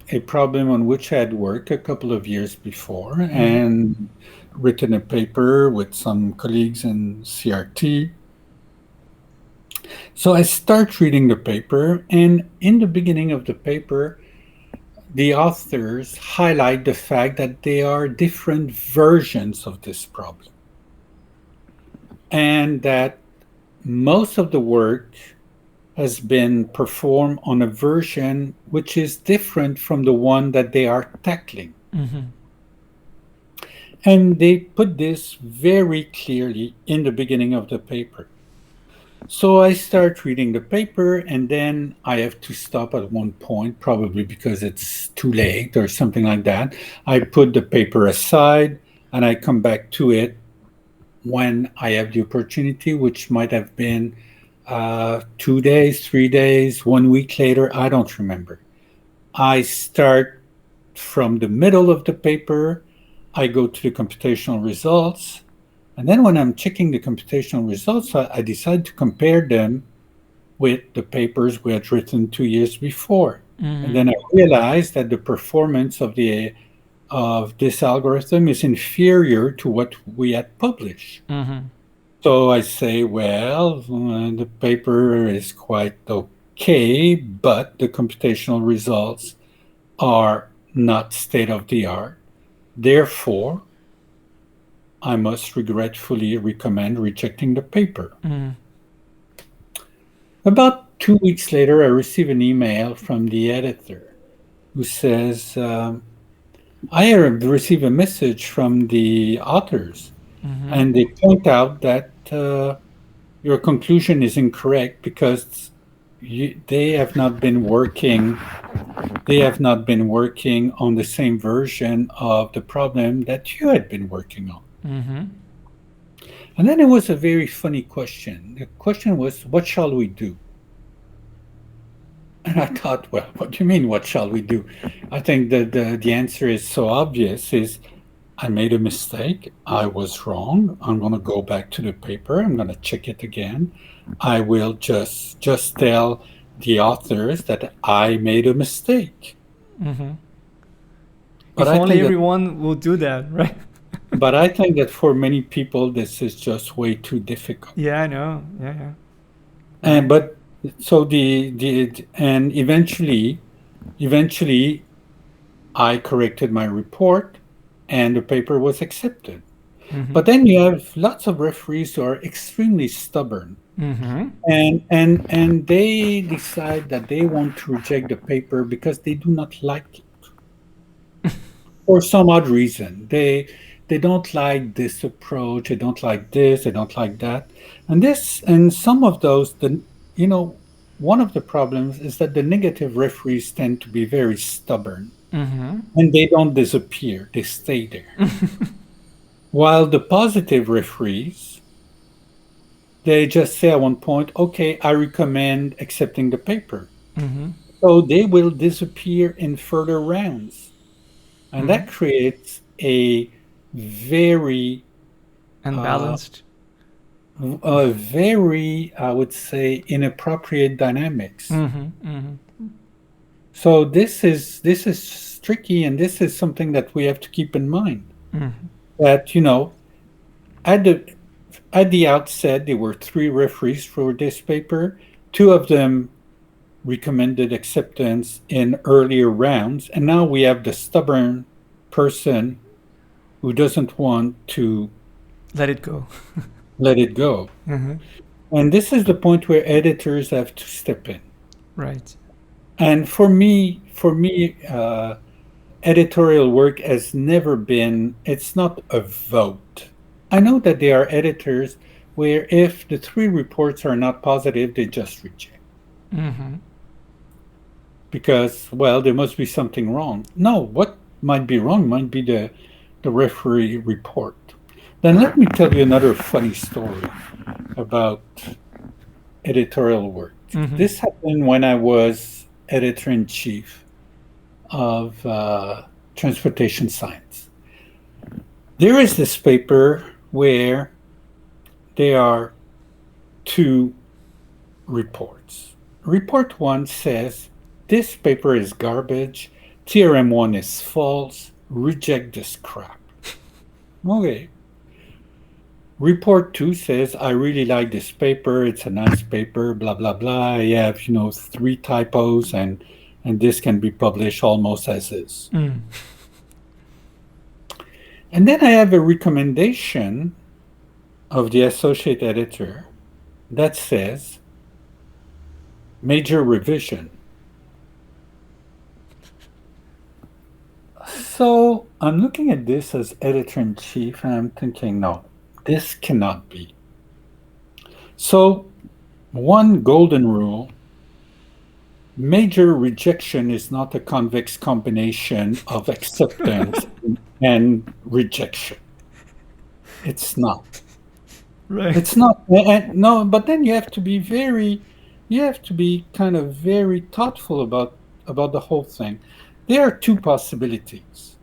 a problem on which I had worked a couple of years before Mm-hmm. and written a paper with some colleagues in CRT. So I start reading the paper, and in the beginning of the paper, the authors highlight the fact that there are different versions of this problem, and that most of the work has been performed on a version which is different from the one that they are tackling. Mm-hmm. And they put this very clearly in the beginning of the paper. So I start reading the paper, and then I have to stop at one point, probably because it's too late or something like that. I put the paper aside and I come back to it when I have the opportunity, which might have been 2 days, 3 days, 1 week later. I don't remember. I start from the middle of the paper. I go to the computational results. And then when I'm checking the computational results, I decide to compare them with the papers we had written 2 years before. And Mm-hmm. then I realized that the performance of this algorithm is inferior to what we had published. Mm-hmm. So I say, well, the paper is quite okay, but the computational results are not state of the art. Therefore, I must regretfully recommend rejecting the paper. Mm-hmm. About 2 weeks later, I receive an email from the editor who says, I have received a message from the authors, Mm-hmm. and they point out that your conclusion is incorrect because they have not been working. They have not been working on the same version of the problem that you had been working on. Mm-hmm. And then it was a very funny question. The question was, what shall we do? And I thought, well, what do you mean, what shall we do? I think that the answer is so obvious, is I made a mistake. I was wrong. I'm going to go back to the paper. I'm going to check it again. I will just tell the authors that I made a mistake. Mm-hmm. But If I only think that everyone will do that, right? but I think that for many people this is just way too difficult. Yeah, I know. Yeah, yeah. And Right. but so the and eventually I corrected my report and the paper was accepted. But then you have lots of referees who are extremely stubborn, and they decide that they want to reject the paper because they do not like it for some odd reason. They don't like this approach. They don't like this. They don't like that. And some of those, you know, one of the problems is that the negative referees tend to be very stubborn, and they don't disappear. They stay there. While the positive referees, they just say at one point, okay, I recommend accepting the paper. So they will disappear in further rounds. And that creates a very unbalanced, very, I would say, inappropriate dynamics. So this is tricky, and this is something that we have to keep in mind. That, you know, at the outset, there were 3 referees for this paper. 2 of them recommended acceptance in earlier rounds, and now we have the stubborn person who doesn't want to let it go. And this is the point where editors have to step in. Right. And for me, editorial work has never been, it's not a vote. I know that there are editors where if the 3 reports are not positive, they just reject. Because, well, there must be something wrong. No, what might be wrong might be the referee report. Then let me tell you another funny story about editorial work. This happened when I was editor-in-chief of Transportation Science. There is this paper where there are 2 reports. Report 1 says, this paper is garbage, theorem 1 is false, reject this crap. Okay. Report 2 says, I really like this paper, it's a nice paper, blah, blah, blah. I have, 3 typos, and this can be published almost as is. And then I have a recommendation of the associate editor that says, major revision. So I'm looking at this as editor-in-chief, and I'm thinking, no, this cannot be. So one golden rule, major rejection is not a convex combination of acceptance and rejection. It's not. Right. It's not. No, but then you have to be kind of very thoughtful about the whole thing. There are 2 possibilities.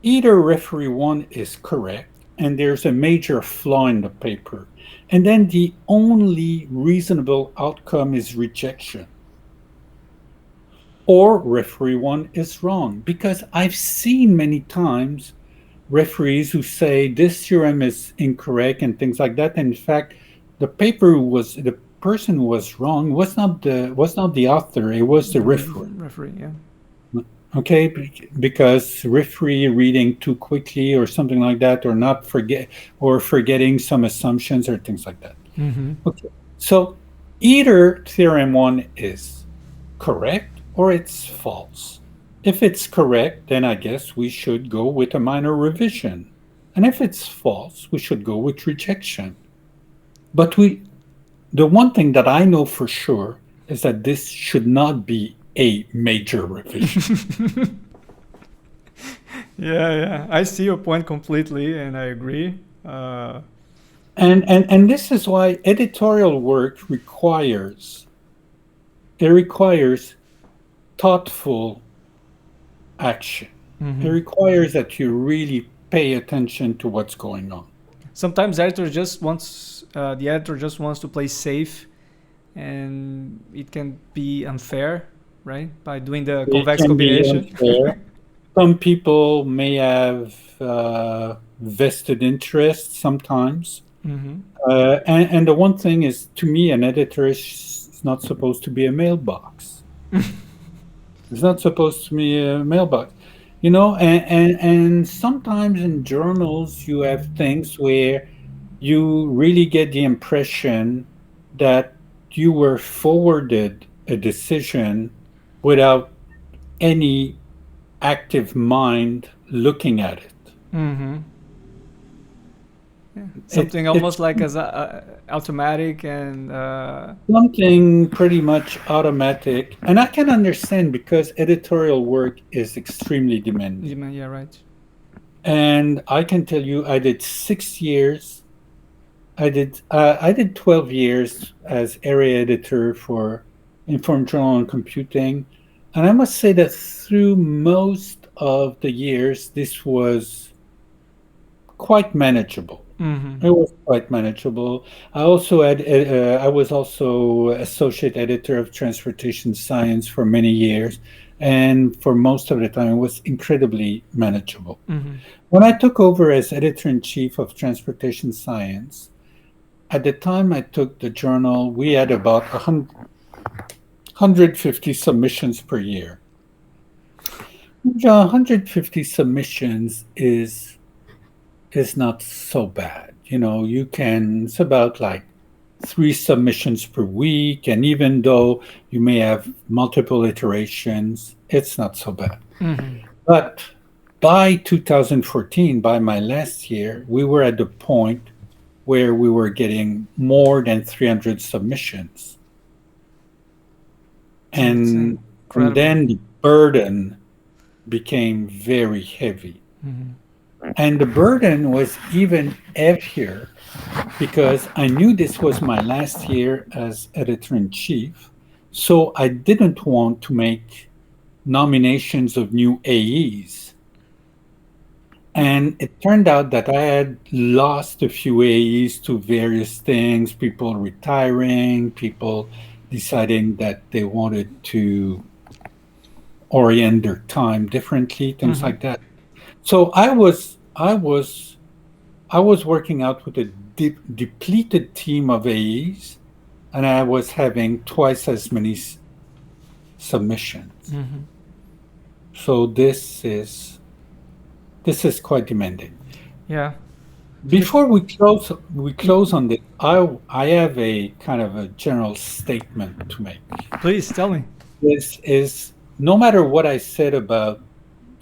Either referee 1 is correct, and there's a major flaw in the paper, and then the only reasonable outcome is rejection. Or referee 1 is wrong, because I've seen many times referees who say this theorem is incorrect and things like that. And in fact, the person who was wrong was not the author, it was the referee. Yeah. Okay, because referee reading too quickly or something like that, or forgetting some assumptions or things like that. Okay, so either theorem 1 is correct or it's false. If it's correct, then I guess we should go with a minor revision. And if it's false, we should go with rejection. But the one thing that I know for sure is that this should not be a major revision. Yeah. I see your point completely, and I agree. And this is why editorial work requires thoughtful action. It requires that you really pay attention to what's going on. Sometimes the editor just wants to play safe, and it can be unfair, right? By doing the convex combination. Some people may have vested interest sometimes. And the one thing is, to me, an editor is not supposed to be a mailbox. It's not supposed to be a mailbox. and sometimes in journals you have things where you really get the impression that you were forwarded a decision without any active mind looking at it. Mm-hmm. Yeah. It's Something almost like as automatic and something pretty much automatic, and I can understand because editorial work is extremely demanding. yeah, right. And I can tell you, I did 6 years. I did 12 years as area editor for Informed Journal and Computing, and I must say that through most of the years, this was quite manageable. Mm-hmm. It was quite manageable. I was also associate editor of Transportation Science for many years, and for most of the time, it was incredibly manageable. Mm-hmm. When I took over as editor in chief of Transportation Science, at the time I took the journal, we had about 150 submissions per year. 150 submissions is not so bad. It's about like 3 submissions per week, and even though you may have multiple iterations, it's not so bad. Mm-hmm. But by 2014, by my last year, we were at the point where we were getting more than 300 submissions. It's And incredible. then the burden became very heavy. Mm-hmm. And the burden was even heavier because I knew this was my last year as editor in chief. So I didn't want to make nominations of new AEs. And it turned out that I had lost a few AEs to various things, people retiring, people deciding that they wanted to orient their time differently, things Mm-hmm. like that. So I was working out with a depleted team of AEs, and I was having twice as many submissions. Mm-hmm. So this is quite demanding. Yeah. So Before we close on this, I have a kind of a general statement to make. please tell me. This is no matter what I said about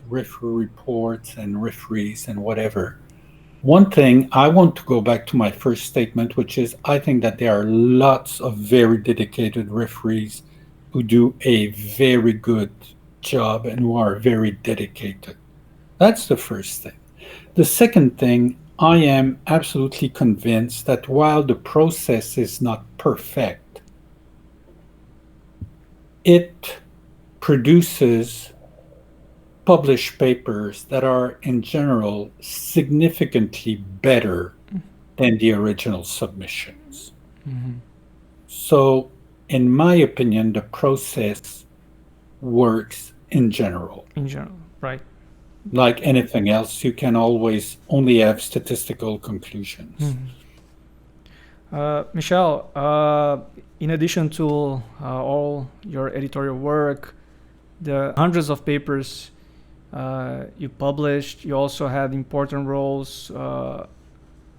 referee reports and referees and whatever. One thing I want to go back to my first statement, which is I think that there are lots of very dedicated referees who do a very good job and who are very dedicated. That's the first thing. The second thing, I am absolutely convinced that while the process is not perfect, it produces published papers that are, in general, significantly better than the original submissions. Mm-hmm. So, in my opinion, the process works in general. In general, right? Like anything else, you can always only have statistical conclusions. Mm-hmm. Michel, in addition to all your editorial work, the hundreds of papers you published, you also had important roles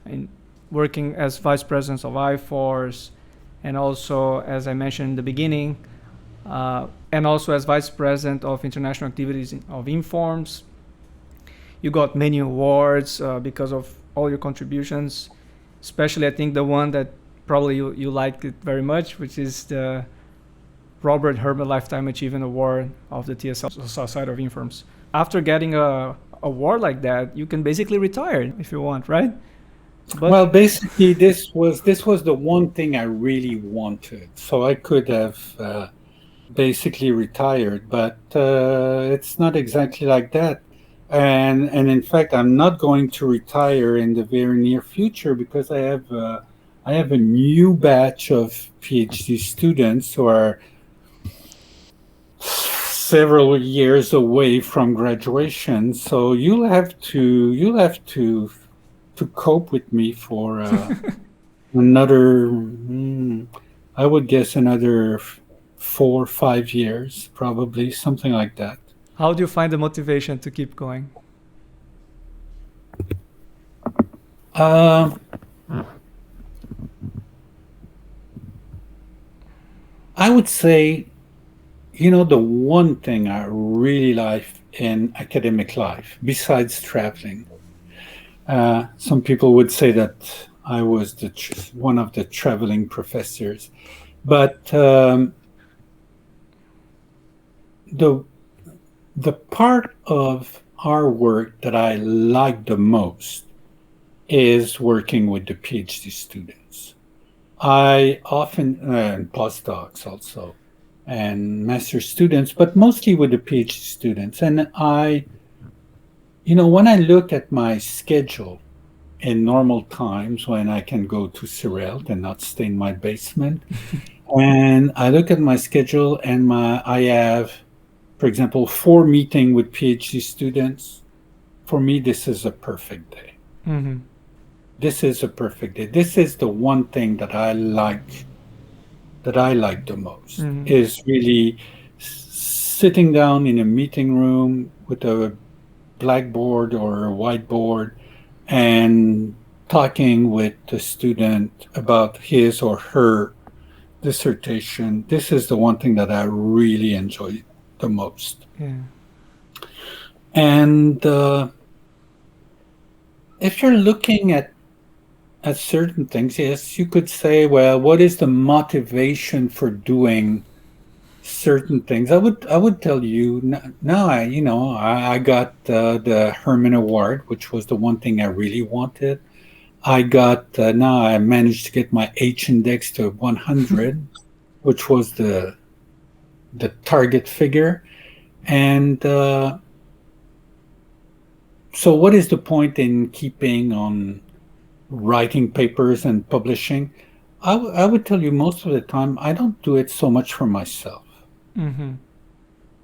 in working as vice president of IFORS, and also, as I mentioned in the beginning, and also as vice president of international activities of IFORS. You got many awards because of all your contributions, especially I think the one that probably you liked it very much, which is the Robert Herman Lifetime Achievement Award of the TSL Society of IFORS. After getting a award like that, you can basically retire if you want, right? But Well, basically, this was the one thing I really wanted. So I could have basically retired, but it's not exactly like that. And in fact, I'm not going to retire in the very near future because I have a new batch of PhD students who are several years away from graduation. So you'll have to cope with me for another, I would guess another 4 or 5 years, probably something like that. How do you find the motivation to keep going? I would say, the one thing I really like in academic life, besides traveling, some people would say that I was one of the traveling professors, but the part of our work that I like the most is working with the PhD students. I often, and postdocs also, and master students, but mostly with the PhD students. And when I look at my schedule in normal times when I can go to CIRRELT and not stay in my basement, and I look at my schedule and I have, for example, 4 meetings with PhD students. For me, this is a perfect day. Mm-hmm. This is a perfect day. This is the one thing that I like the most, is really sitting down in a meeting room with a blackboard or a whiteboard and talking with the student about his or her dissertation. This is the one thing that I really enjoy the most. Yeah. And if you're looking at certain things, yes, you could say, well, what is the motivation for doing certain things? I would tell you now. I got the Herman Award, which was the one thing I really wanted. I got now I managed to get my H index to 100, which was the target figure, and so what is the point in keeping on writing papers and publishing? I would tell you most of the time I don't do it so much for myself. Mm-hmm.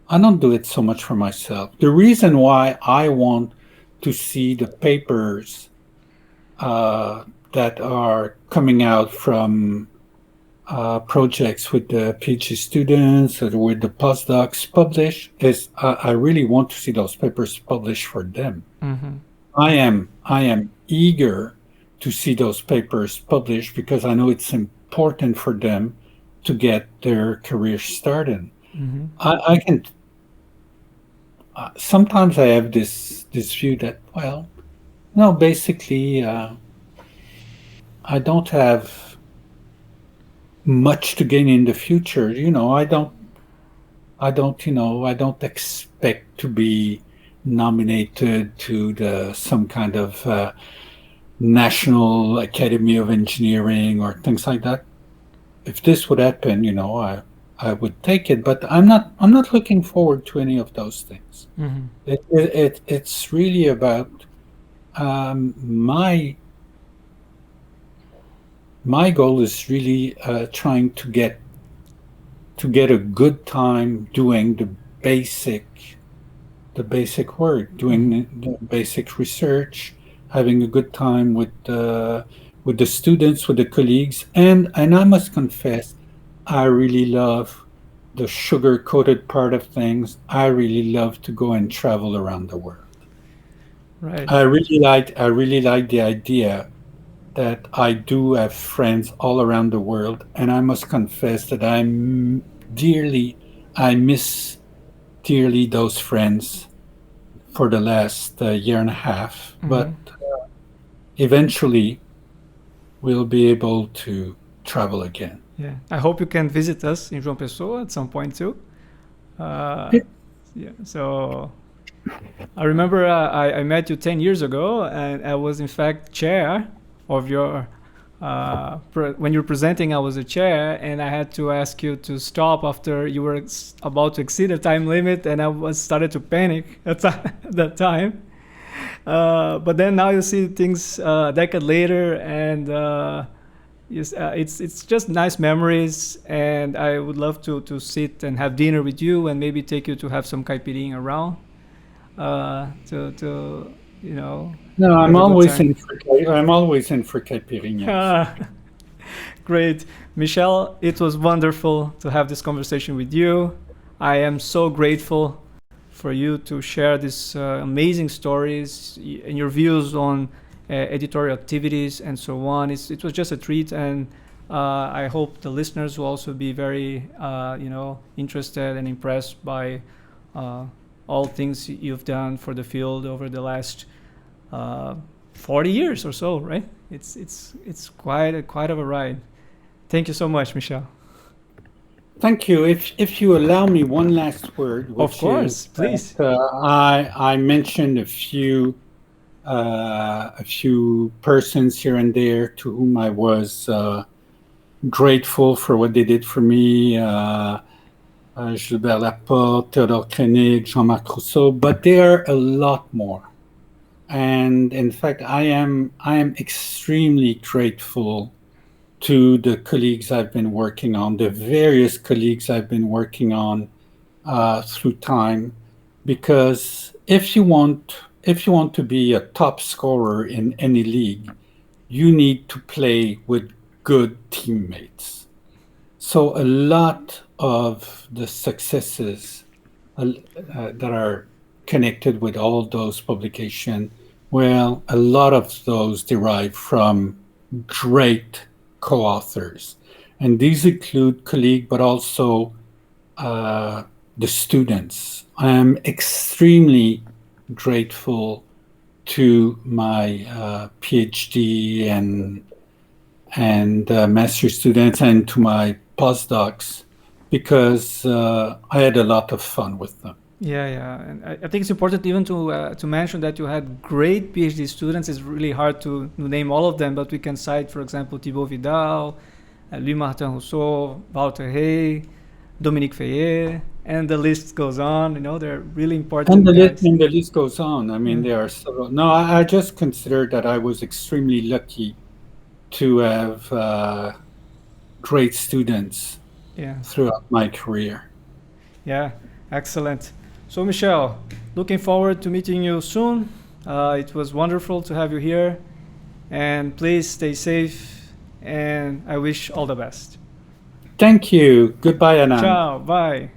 I don't do it so much for myself. The reason why I want to see the papers that are coming out from projects with the PhD students or with the postdocs published is I really want to see those papers published for them. Mm-hmm. I am eager to see those papers published because I know it's important for them to get their career started. Mm-hmm. I can sometimes I have this view that, well, no, basically I don't have much to gain in the future. I don't expect to be nominated to some kind of National Academy of Engineering or things like that. If this would happen, I would take it, but I'm not looking forward to any of those things. Mm-hmm. It's really about my goal is really trying to get a good time doing the basic work, doing the basic research, having a good time with the students, with the colleagues, and I must confess, I really love the sugar-coated part of things. I really love to go and travel around the world. Right. I really like the idea that I do have friends all around the world, and I must confess that I miss dearly those friends for the last year and a half. Mm-hmm. But eventually, we'll be able to travel again. Yeah, I hope you can visit us in João Pessoa at some point too. Yeah, so I remember I met you 10 years ago, and I was in fact chair of your when you were presenting. I was a chair, and I had to ask you to stop after you were about to exceed the time limit, and I started to panic at that time. But then now you see things a decade later, and it's just nice memories, and I would love to sit and have dinner with you, and maybe take you to have some caipirinha around. No, I'm always in for caipirinha. Great. Michel, it was wonderful to have this conversation with you. I am so grateful for you to share these amazing stories and your views on editorial activities and so on. It was just a treat, and I hope the listeners will also be very, interested and impressed by all things you've done for the field over the last 40 years or so, right? It's quite of a ride. Thank you so much, Michel. Thank you. If you allow me one last word, which of course, please. I mentioned a few persons here and there to whom I was grateful for what they did for me. Gilbert Laporte, Théodore Koenig, Jean-Marc Rousseau, but there are a lot more. And in fact, I am extremely grateful to the colleagues I've been working on, the various colleagues I've been working on through time, because if you want to be a top scorer in any league, you need to play with good teammates. So a lot of the successes that are connected with all those publications, well, a lot of those derive from great co-authors. And these include colleagues, but also the students. I am extremely grateful to my PhD and master students and to my postdocs, because I had a lot of fun with them. Yeah, and I think it's important even to mention that you had great PhD students. It's really hard to name all of them, but we can cite, for example, Thibaut Vidal, Louis-Martin Rousseau, Walter Hay, Dominique Fayet, and the list goes on. They're really important guys. And the list goes on. I mean, there are several. No, I just consider that I was extremely lucky to have great students throughout my career. Yeah, excellent. So, Michel, looking forward to meeting you soon. It was wonderful to have you here. And please stay safe. And I wish all the best. Thank you. Goodbye, Anand. Ciao. Bye.